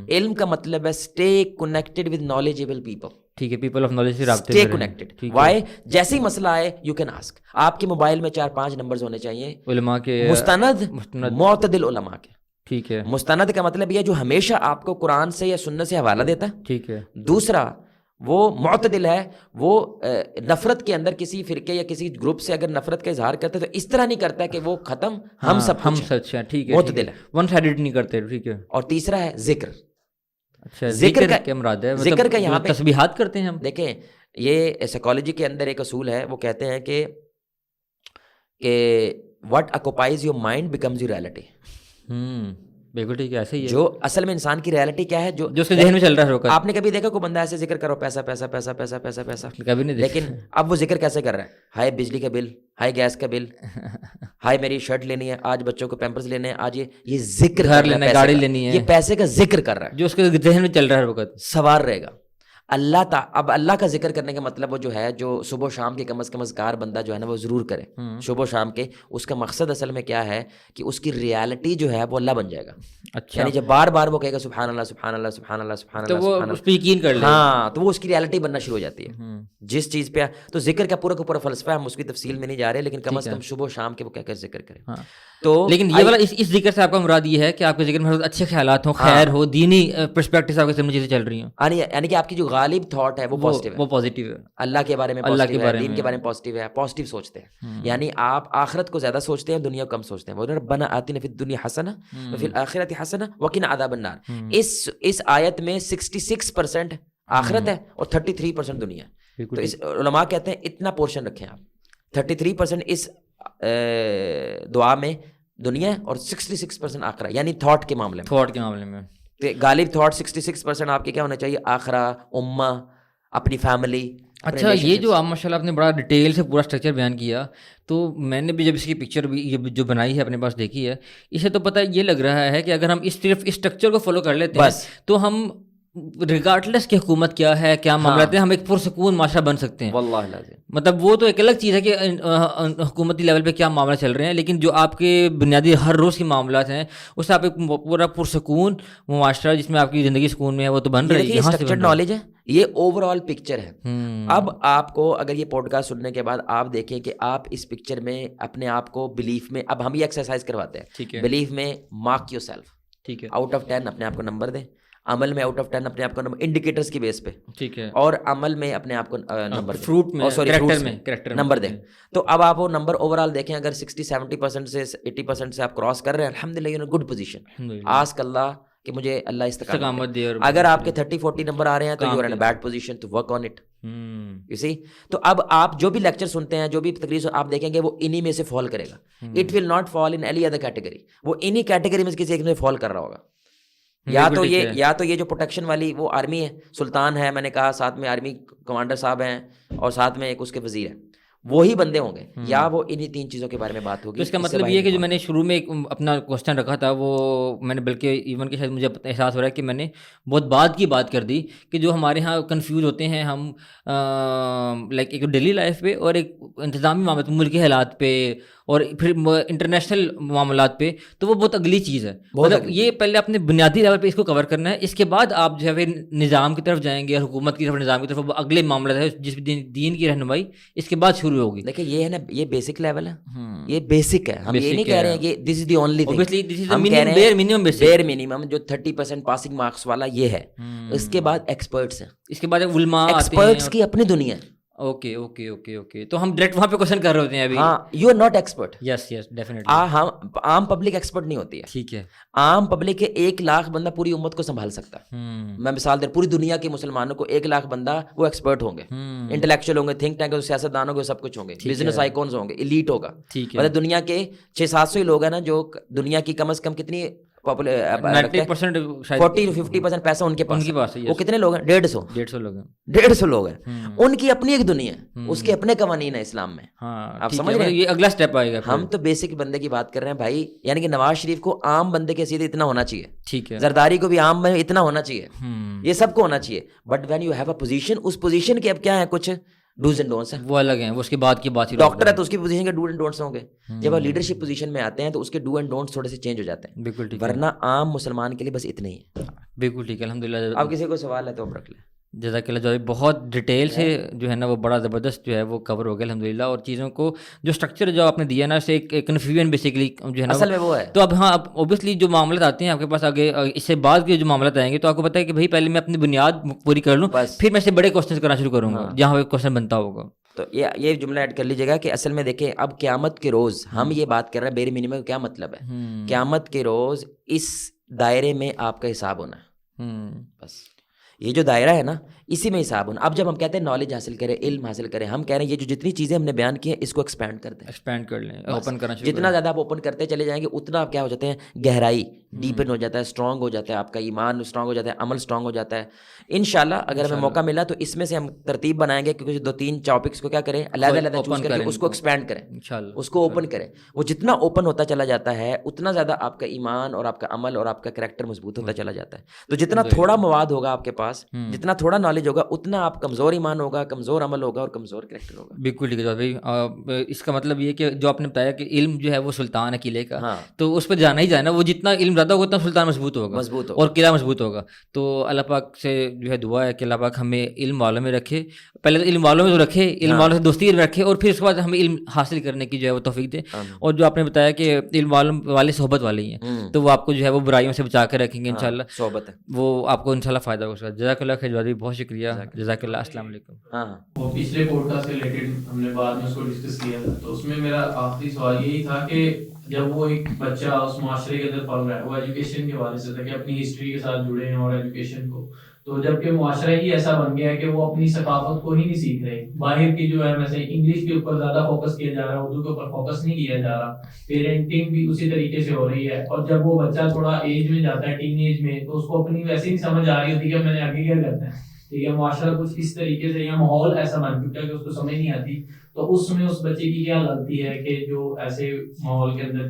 علم کا مطلب ہے stay connected with knowledgeable people. ٹھیک ہے, پیپل آف نالج سے رابطے میں. Stay connected. وائی, جیسے ہی مسئلہ آئے یو کین آسک. آپ کے موبائل میں 4-5 نمبرز ہونے چاہیے علماء کے, مستند معتدل علماء کے. ٹھیک ہے. مستند کا مطلب یہ جو ہمیشہ آپ کو قرآن سے یا سنت سے حوالہ دیتا ہے. ٹھیک ہے. دوسرا وہ معتدل ہے, وہ نفرت کے اندر کسی فرقے یا کسی گروپ سے اگر نفرت کا اظہار کرتا ہے تو اس طرح نہیں کرتا ہے کہ وہ ختم, ہم سچ ہیں. ٹھیک ہے, معتدل ہے, ون سائیڈڈ نہیں کرتے. ٹھیک ہے. اور تیسرا ہے ذکر. اچھا, ذکر کا کیا مراد ہے؟ ذکر کا یہاں پہ تسبیحات کرتے ہیں ہم. دیکھیں, یہ سائیکالوجی کے اندر ایک اصول ہے, وہ کہتے ہیں کہ کہ what occupies your mind becomes your reality. بالکل ٹھیک ہے, ایسے ہی ہے. جو اصل میں انسان کی ریالٹی کیا ہے, جو اس کے ذہن میں چل رہا ہے. آپ نے کبھی دیکھا کوئی بندہ ایسے ذکر کرو پیسہ پیسہ پیسہ پیسہ پیسہ پیسہ, کبھی نہیں دیکھا. لیکن اب وہ ذکر کیسے کر رہا ہے, ہائے بجلی کا بل, ہائے گیس کا بل, ہائے میری شرٹ لینی ہے, آج بچوں کو پیمپرز لینے ہیں, آج یہ ذکر گھر لینا ہے, گاڑی لینی ہے, یہ پیسے کا ذکر کر رہا ہے جو اس کے ذہن میں چل رہا ہے ہر وقت, سوار رہے گا. اب اللہ کا ذکر کرنے کا مطلب وہ جو ہے, جو صبح و شام کے کم از کم اذکار بندہ جو ہے نا وہ ضرور کرے صبح و شام کے. اس کا مقصد اصل میں کیا ہے کہ اس کی ریالٹی جو ہے وہ اللہ بن جائے گا. اچھا, یعنی جب بار بار وہ کہے گا سبحان اللہ سبحان اللہ سبحان اللہ سبحان اللہ, تو وہ اس پہ یقین کر لے. ہاں, تو وہ اس کی ریالٹی بننا شروع ہو جاتی ہے جس چیز پہ. تو ذکر کا پورا فلسفہ, ہم اس کی تفصیل میں نہیں جا رہے, لیکن کم از کم صبح و شام کے وہ کہہ کر ذکر کرے. تو لیکن یہ والا اس ذکر سے آپ کا مراد یہ ہے کہ آپ کے ذکر میں اچھے خیالات ہوں, خیر ہو, دینی پرسپیکٹو سے آپ کے سامنے چیزیں چل رہی ہوں, یعنی کہ آپ کی جو غالب تھاٹ ہے وہ پازیٹیو ہے, اللہ کے بارے میں پازیٹیو ہے, دین کے بارے میں پازیٹیو ہے, پازیٹیو سوچتے ہیں. یعنی آپ آخرت کو زیادہ سوچتے ہیں, دنیا کو کم سوچتے ہیں. ربنا آتنا فی الدنیا حسنہ وفی الآخرۃ حسنہ وقنا عذاب النار. اس آیت میں 66% آخرت ہے اور 33% دنیا ہے. تو اس علماء کہتے ہیں اتنا پورشن رکھیں آپ, 33% اس دعا میں دنیا اور 66% آخرہ, یعنی تھاٹ کے معاملے میں. غالب تھاٹ 66% آپ کے کیا ہونا چاہیے, آخرہ, امہ, اپنی فیملی. اچھا, یہ جو آپ ماشاء اللہ آپ نے بڑا ڈیٹیل سے پورا اسٹرکچر بیان کیا, تو میں نے بھی جب اس کی پکچر بھی جو بنائی ہے اپنے پاس دیکھی ہے, اسے تو پتہ یہ لگ رہا ہے کہ اگر ہم صرف اس اسٹرکچر کو فالو کر لیتے ہیں تو ہم ریگارڈلیس کی حکومت کیا ہے, کیا معاملات ہیں, ہم ایک پرسکون معاشرہ بن سکتے ہیں. واللہ لازم, مطلب وہ تو ایک الگ چیز ہے کہ حکومتی لیول پہ کیا معاملہ چل رہے ہیں, لیکن جو آپ کے بنیادی ہر روز کے معاملات ہیں اس سے آپ ایک پورا پرسکون معاشرہ جس میں آپ کی زندگی سکون میں ہے وہ تو بن رہی ہے. یہ اسٹرکچر نالج ہے, یہ اوور آل پکچر ہے. اب آپ کو اگر یہ پوڈ کاسٹ سننے کے بعد آپ دیکھیں کہ آپ اس پکچر میں اپنے آپ کو بلیف میں, اب ہم یہ ایکسرسائز کرواتے ہیں بلیف میں, مارک یور سیلف, ٹھیک ہے, آؤٹ آف 10 اپنے آپ کو نمبر دیں, عمل میں آؤٹ آف 10 اپنے آپ کو انڈیکیٹرز کی بیس پہ, ٹھیک ہے, اور عمل میں اپنے آپ کو نمبر دیں, فروٹ میں, کریکٹر نمبر دیں. تو اب آپ وہ نمبر اوور آل دیکھیں, اگر 60-70% سے 80% سے آپ کراس کر رہے ہیں, الحمدللہ you in good position. Ask اللہ کہ مجھے اللہ استقامت دے. اگر آپ کے 30-40 نمبر آ رہے ہیں تو you are in bad position, to work on it. You see, تو اب آپ جو بھی لیکچر سنتے ہیں, جو بھی تقریر آپ دیکھیں گے, وہ انہی میں سے فال کرے گا. It will not fall in any other category, وہ انہی کیٹیگری میں کسی ایک میں فال کر رہا ہوگا. یا تو یہ جو پروٹیکشن والی وہ آرمی ہے, سلطان ہے, میں نے کہا ساتھ میں آرمی کمانڈر صاحب ہیں, اور ساتھ میں ایک اس کے وزیر ہیں, وہی بندے ہوں گے, یا وہ انہی 3 چیزوں کے بارے میں بات ہوگی. تو اس کا مطلب یہ کہ جو میں نے شروع میں اپنا کوسچن رکھا تھا, وہ میں نے بلکہ ایون کہ شاید مجھے احساس ہو رہا ہے کہ میں نے بہت بعد کی بات کر دی, کہ جو ہمارے ہاں کنفیوز ہوتے ہیں ہم لائک ایک ڈیلی لائف پہ اور ایک انتظامی معاملات, ملکی حالات پہ, اور پھر انٹرنیشنل معاملات پہ, تو وہ بہت اگلی چیز ہے. مطلب یہ پہلے اپنے بنیادی لیول پہ اس کو کور کرنا ہے, اس کے بعد آپ جو ہے نظام کی طرف جائیں گے, اور حکومت کی طرف, نظام کی طرف, اگلے معاملات ہے جس دین کی رہنمائی اس کے بعد شروع ہوگی. دیکھیں یہ ہے نا, یہ بیسک لیول ہے, یہ بیسک ہے. ہم یہ نہیں کہہ رہے ہیں کہ دس از دی اونلی تھنگ, ہم کہہ رہے ہیں بیئر منیمم جو 30% پاسنگ مارکس والا یہ ہے. اس کے بعد ایکسپرٹس ہیں, اس کے بعد علماء, ایکسپرٹس کی اپنی دنیا ہے. اوکے اوکے اوکے اوکے, تو ہم ڈائریکٹ وہاں پہ کوشچن کر رہے ہوتے ہیں ابھی. ہاں, you are not expert. Yes yes definitely. عام پبلک ایکسپرٹ نہیں ہوتی ہے. ٹھیک ہے, عام پبلک کے 1 لاکھ بندہ پوری امت کو سنبھال سکتا ہے. میں مثال دے, پوری دنیا کے مسلمانوں کو 1 لاکھ بندہ وہ ایکسپرٹ ہوں گے, انٹلیکچوئل ہوں گے, تھنک ٹینک ہوں گے, سیاست دان ہوں گے, سب کچھ ہوں گے, بزنس آئیکونز ہوں گے, ایلیٹ ہوگا. مطلب دنیا کے 600-700 ہی لوگ ہیں نا جو دنیا کی کم از کم کتنی 40-50% پیسہ ان کے پاس ہے. وہ کتنے لوگ ہیں, 150 لوگ ہیں. ان کی اپنی ایک دنیا ہے, اس کے اپنے قوانین ہیں اسلام میں. آپ سمجھ رہے ہیں, یہ اگلا اسٹیپ آئے گا. ہم تو بیسک بندے کی بات کر رہے ہیں بھائی, یعنی کہ نواز شریف کو عام بندے کے سیدھے اتنا ہونا چاہیے, ٹھیک ہے, زرداری کو بھی عام میں اتنا ہونا چاہیے, یہ سب کو ہونا چاہیے. But when you have a position, اس پوزیشن کے اب کیا ہے, کچھ ڈوز اینڈ ڈونٹس ہیں, وہ الگ ہیں. اس کے بعد کی بات, ڈاکٹر ہے تو اس کی پوزیشن کے ڈو اینڈ ڈونٹس ہوں گے. جب آپ لیڈرشپ پوزیشن میں آتے ہیں تو اس کے ڈو اینڈ ڈونٹس تھوڑے سے چینج ہو جاتے ہیں. بالکل ٹھیک, ورنہ عام مسلمان کے لیے بس اتنے ہی ہے. بالکل ٹھیک ہے, الحمدللہ. اب کسی کو سوال ہے تو آپ رکھ لیں. جزاک اللہ. جو بہت ڈیٹیل سے جو ہے نا وہ بڑا زبردست جو ہے وہ کور ہو گیا الحمدللہ, اور چیزوں کو جو اسٹرکچر جو آپ نے دیا نا اسے ایک کنفیوژن بیسیکلی جو ہے نا اصل میں وہ ہے. تو اب ہاں, اب اوبیسلی جو معاملات آتے ہیں آپ کے پاس آگے, اس سے بعد کے جو معاملات آئیں گے تو آپ کو پتہ ہے کہ بھائی پہلے میں اپنی بنیاد پوری کر لوں, پھر میں سے بڑے کوشچن کرنا شروع کروں گا جہاں ایک کوشچن بنتا ہوگا. تو یہ جملہ ایڈ کر لیجیے گا کہ اصل میں دیکھیں, اب قیامت کے روز ہم یہ بات کر رہے ہیں بیری منیمم کا کیا مطلب ہے. قیامت کے روز اس دائرے میں آپ کا حساب ہونا ہے بس. یہ جو دائرہ ہے نا اسی میں حساب ہونا. اب جب ہم کہتے ہیں نالج حاصل کریں, علم حاصل کریں, ہم کہہ رہے ہیں یہ جو جتنی چیزیں ہم نے بیان کی ہیں اس کو ایکسپینڈ کرتے ہیں, ایکسپینڈ کر لیں, اوپن کرنا شروع جتنا زیادہ آپ اوپن کرتے چلے جائیں گے اتنا آپ کیا ہو جاتے ہیں, گہرائی ڈیپن ہو جاتا ہے, اسٹرانگ ہو جاتا ہے, آپ کا ایمان اسٹرانگ ہو جاتا ہے, عمل اسٹرانگ ہو جاتا ہے. انشاءاللہ اگر ہمیں موقع ملا تو اس میں سے ہم ترتیب بنائیں گے, کیونکہ 2-3 ٹاپکس کو کیا کریں, علیحدہ چوز کر کے اس کو ایکسپینڈ کریں, اس کو اوپن کریں. وہ جتنا اوپن ہوتا چلا جاتا ہے اتنا زیادہ آپ کا ایمان اور آپ کا عمل اور آپ کا کریکٹر مضبوط ہوتا چلا جاتا ہے. تو جتنا تھوڑا مواد ہوگا آپ کے پاس, جتنا تھوڑا نالج ہوگا, اتنا آپ کمزور ایمان ہوگا, کمزور عمل ہوگا اور کمزور کریکٹر ہوگا. بالکل ٹھیک ہے بھائی. اس کا مطلب یہ کہ جو آپ نے بتایا کہ علم جو ہے وہ سلطان ہے قلعے کا, تو اس پہ جانا ہی جانا, وہ جتنا علم زیادہ ہوگا اتنا سلطان مضبوط ہوگا اور قلعہ مضبوط ہوگا. تو اللہ پاک سے جو ہے دعا ہے کہ اللہ پاک ہمیں علم والوں میں رکھے, پہلے تو علم والوں میں تو رکھے, علم والوں سے دوستی رکھے, اور پھر اس کے بعد ہمیں علم حاصل کرنے کی جو ہے وہ توفیق دے. اور جو آپ نے بتایا کہ علم والے صحبت والے ہی ہیں, تو وہ آپ کو جو ہے وہ برائیوں سے بچا کے رکھیں گے انشاءاللہ, صحبت ہے وہ آپ کو انشاءاللہ فائدہ ہوگا اس کا. جزاک اللہ خیر جواد, بہت شکریہ, جزاک اللہ, السلام علیکم. وہ پچھلے پوڈ کاسٹ سے ریلیٹڈ ہم نے بعد میں اس کو ڈسکس کیا تھا, تو اس میں میرا آخری سوال یہی تھا کہ جب وہ ایک بچہ اس معاشرے کے اندر پڑھ رہا ہے, وہ ایجوکیشن کے حوالے سے تھا کہ اپنی ہسٹری کے ساتھ جڑے ہیں اور ایجوکیشن کو, تو جب کہ معاشرہ ہی ایسا بن گیا ہے کہ وہ اپنی ثقافت کو ہی نہیں سیکھ رہے, باہر کی جو ہے ویسے انگلش کے اوپر زیادہ فوکس کیا جا رہا ہے, اردو کے اوپر فوکس نہیں کیا جا رہا, پیرنٹنگ بھی اسی طریقے سے ہو رہی ہے. اور جب وہ بچہ تھوڑا ایج میں جاتا ہے, ٹین ایج میں, تو اس کو اپنی ویسے ہی سمجھ آ رہی ہوتی ہے کہ میں نے آگے کیا کرنا ہے. ٹھیک ہے, معاشرہ کچھ اس طریقے سے یا ماحول ایسا بن چکا ہے کہ اس کو سمجھ نہیں آتی. تو اس میں اس بچے کی کیا غلطی ہے کہ جو ایسے ماحول کے اندر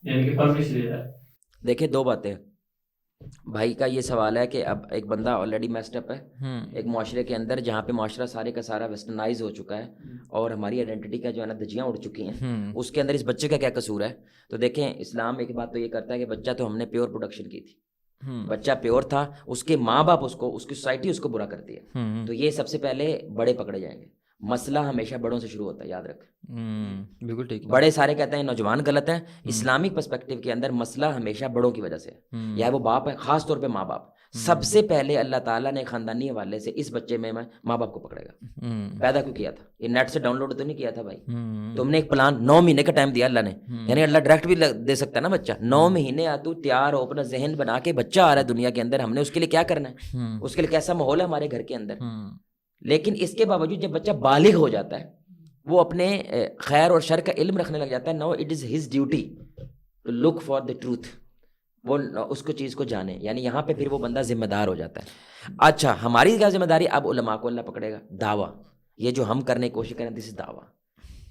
یعنی کہ پرورش لے رہا ہے. دیکھیں دو باتیں, بھائی کا یہ سوال ہے کہ اب ایک بندہ آلریڈی میسڈ اپ ہے ایک معاشرے کے اندر جہاں پہ معاشرہ سارے کا سارا ویسٹرنائز ہو چکا ہے اور ہماری آئیڈینٹی کا جو ہے نا دھجیاں اڑ چکی ہیں, اس کے اندر اس بچے کا کیا قصور ہے. تو دیکھیں اسلام ایک بات تو یہ کرتا ہے کہ بچہ تو ہم نے پیور پروڈکشن کی تھی, بچہ پیور تھا, اس کے ماں باپ اس کو, اس کی سوسائٹی اس کو برا کرتی ہے, تو یہ سب سے پہلے بڑے پکڑے جائیں گے. مسئلہ ہمیشہ بڑوں سے شروع ہوتا ہے, یاد رکھ. بالکل ٹھیک. بڑے سارے کہتے ہیں نوجوان غلط ہیں, اسلامک پرسپیکٹیو کے اندر مسئلہ ہمیشہ بڑوں کی وجہ سے ہے, یا وہ باپ ہے, خاص طور پہ ماں باپ. سب سے پہلے اللہ تعالیٰ نے خاندانی حوالے سے اس بچے میں ماں باپ کو پکڑے گا. پیدا کیوں کیا تھا, یہ نیٹ سے ڈاؤن لوڈ تو نہیں کیا تھا بھائی, تم نے ایک پلان 9 مہینے کا ٹائم دیا اللہ نے, یعنی اللہ ڈائریکٹ بھی دے سکتا ہے نا بچہ. 9 مہینے تو تیار ہو, اپنا ذہن بنا کے بچہ آ رہا ہے دنیا کے اندر, ہم نے اس کے لیے کیا کرنا ہے, اس کے لیے کیسا ماحول ہے ہمارے گھر کے اندر. لیکن اس کے باوجود جب بچہ بالغ ہو جاتا ہے, وہ اپنے خیر اور شر کا علم رکھنے لگ جاتا ہے, no it is his duty to look for the truth, وہ اس کو چیز کو جانے, یعنی یہاں پہ پھر وہ بندہ ذمہ دار ہو جاتا ہے. اچھا ہماری کیا ذمہ داری, اب علماء کو اللہ پکڑے گا. دعویٰ, یہ جو ہم کرنے کی کوشش کریں دس از دعویٰ,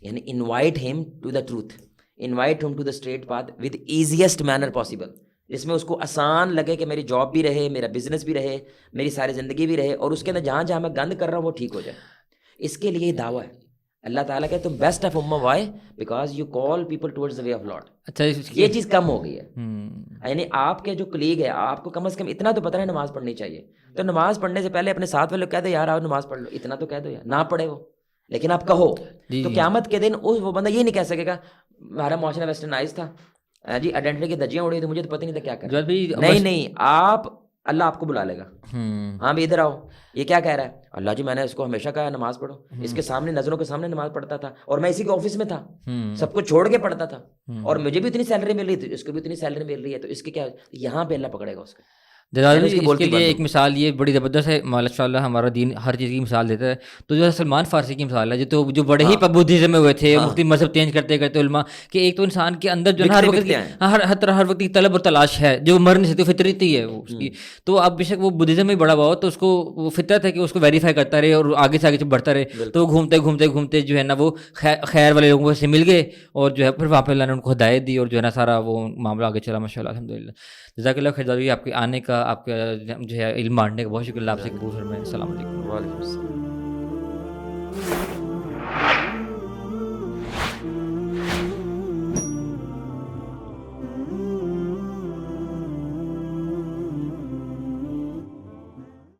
یعنی انوائٹ ہم ٹو دا ٹروتھ, انوائٹ ہم to the straight path with easiest manner possible, جس میں اس کو آسان لگے کہ میری جاب بھی رہے, میرا بزنس بھی رہے, میری ساری زندگی بھی رہے, اور اس کے اندر جہاں جہاں میں گند کر رہا ہوں وہ ٹھیک ہو جائے. اس کے لیے یہ دعویٰ ہے. اللہ تعالیٰ کہ تم بیسٹ آف امہ, why because you call people towards the way of lord. اچھا یہ چیز کم ہو گئی ہے, یعنی آپ کے جو کلیگ ہے آپ کو کم از کم اتنا تو پتہ ہے نماز پڑھنی چاہیے, تو نماز پڑھنے سے پہلے اپنے ساتھ والے کہہ دو یار آؤ نماز پڑھ لو, اتنا تو کہہ دو یار, نہ پڑھے وہ لیکن آپ کہو. تو قیامت کے دن وہ بندہ یہ نہیں کہہ سکے گا ہمارا معاشرہ ویسٹرنائز تھا جی, آئیڈینٹی کی دھجیاں اڑی تو مجھے تو پتہ نہیں تھا کیا کرنا. نہیں, آپ اللہ آپ کو بلا لے گا, ہاں بھی ادھر آؤ, یہ کیا کہہ رہا ہے, اللہ جی میں نے اس کو ہمیشہ کہا نماز پڑھو, اس کے سامنے نظروں کے سامنے نماز پڑھتا تھا, اور میں اسی کے آفس میں تھا, سب کو چھوڑ کے پڑھتا تھا, اور مجھے بھی اتنی سیلری مل رہی تھی, اس کو بھی اتنی سیلری مل رہی ہے, تو اس کے کیا, یہاں پہ اللہ پکڑے گا اس کو. اس کے لیے ایک مثال یہ بڑی زبردست ہے, ماشاء اللہ ہمارا دین ہر چیز کی مثال دیتا ہے. تو جو سلمان فارسی کی مثال ہے, جو بڑے ہی بدھزم میں ہوئے تھے, مختلف مذہب چینج کرتے کرتے علماء, کہ ایک تو انسان کے اندر جو ہے ہر وقت کی طلب اور تلاش ہے, جو مر نہیں سکتی, فطرت ہی ہے وہ اس کی. تو اب بے شک وہ بدھزم میں بڑا ہوا ہو, تو اس کو وہ فطرت ہے کہ اس کو ویریفائی کرتا رہے اور آگے سے آگے بڑھتا رہے. تو وہ گھومتے گھومتے گھومتے جو ہے نا وہ خیر والے لوگوں سے مل گئے, اور جو ہے پھر وہاں پہ اللہ نے ان کو ہدایت دی, اور جو ہے نا سارا وہ معاملہ آگے چلا ماشاء اللہ الحمد للہ. جزاک اللہ خیر جاوید, آپ کے آنے کا, آپ کا جو ہے علم بانٹنے کا بہت شکریہ, آپ سے قبول فرمائیں. السلام علیکم. وعلیکم السلام.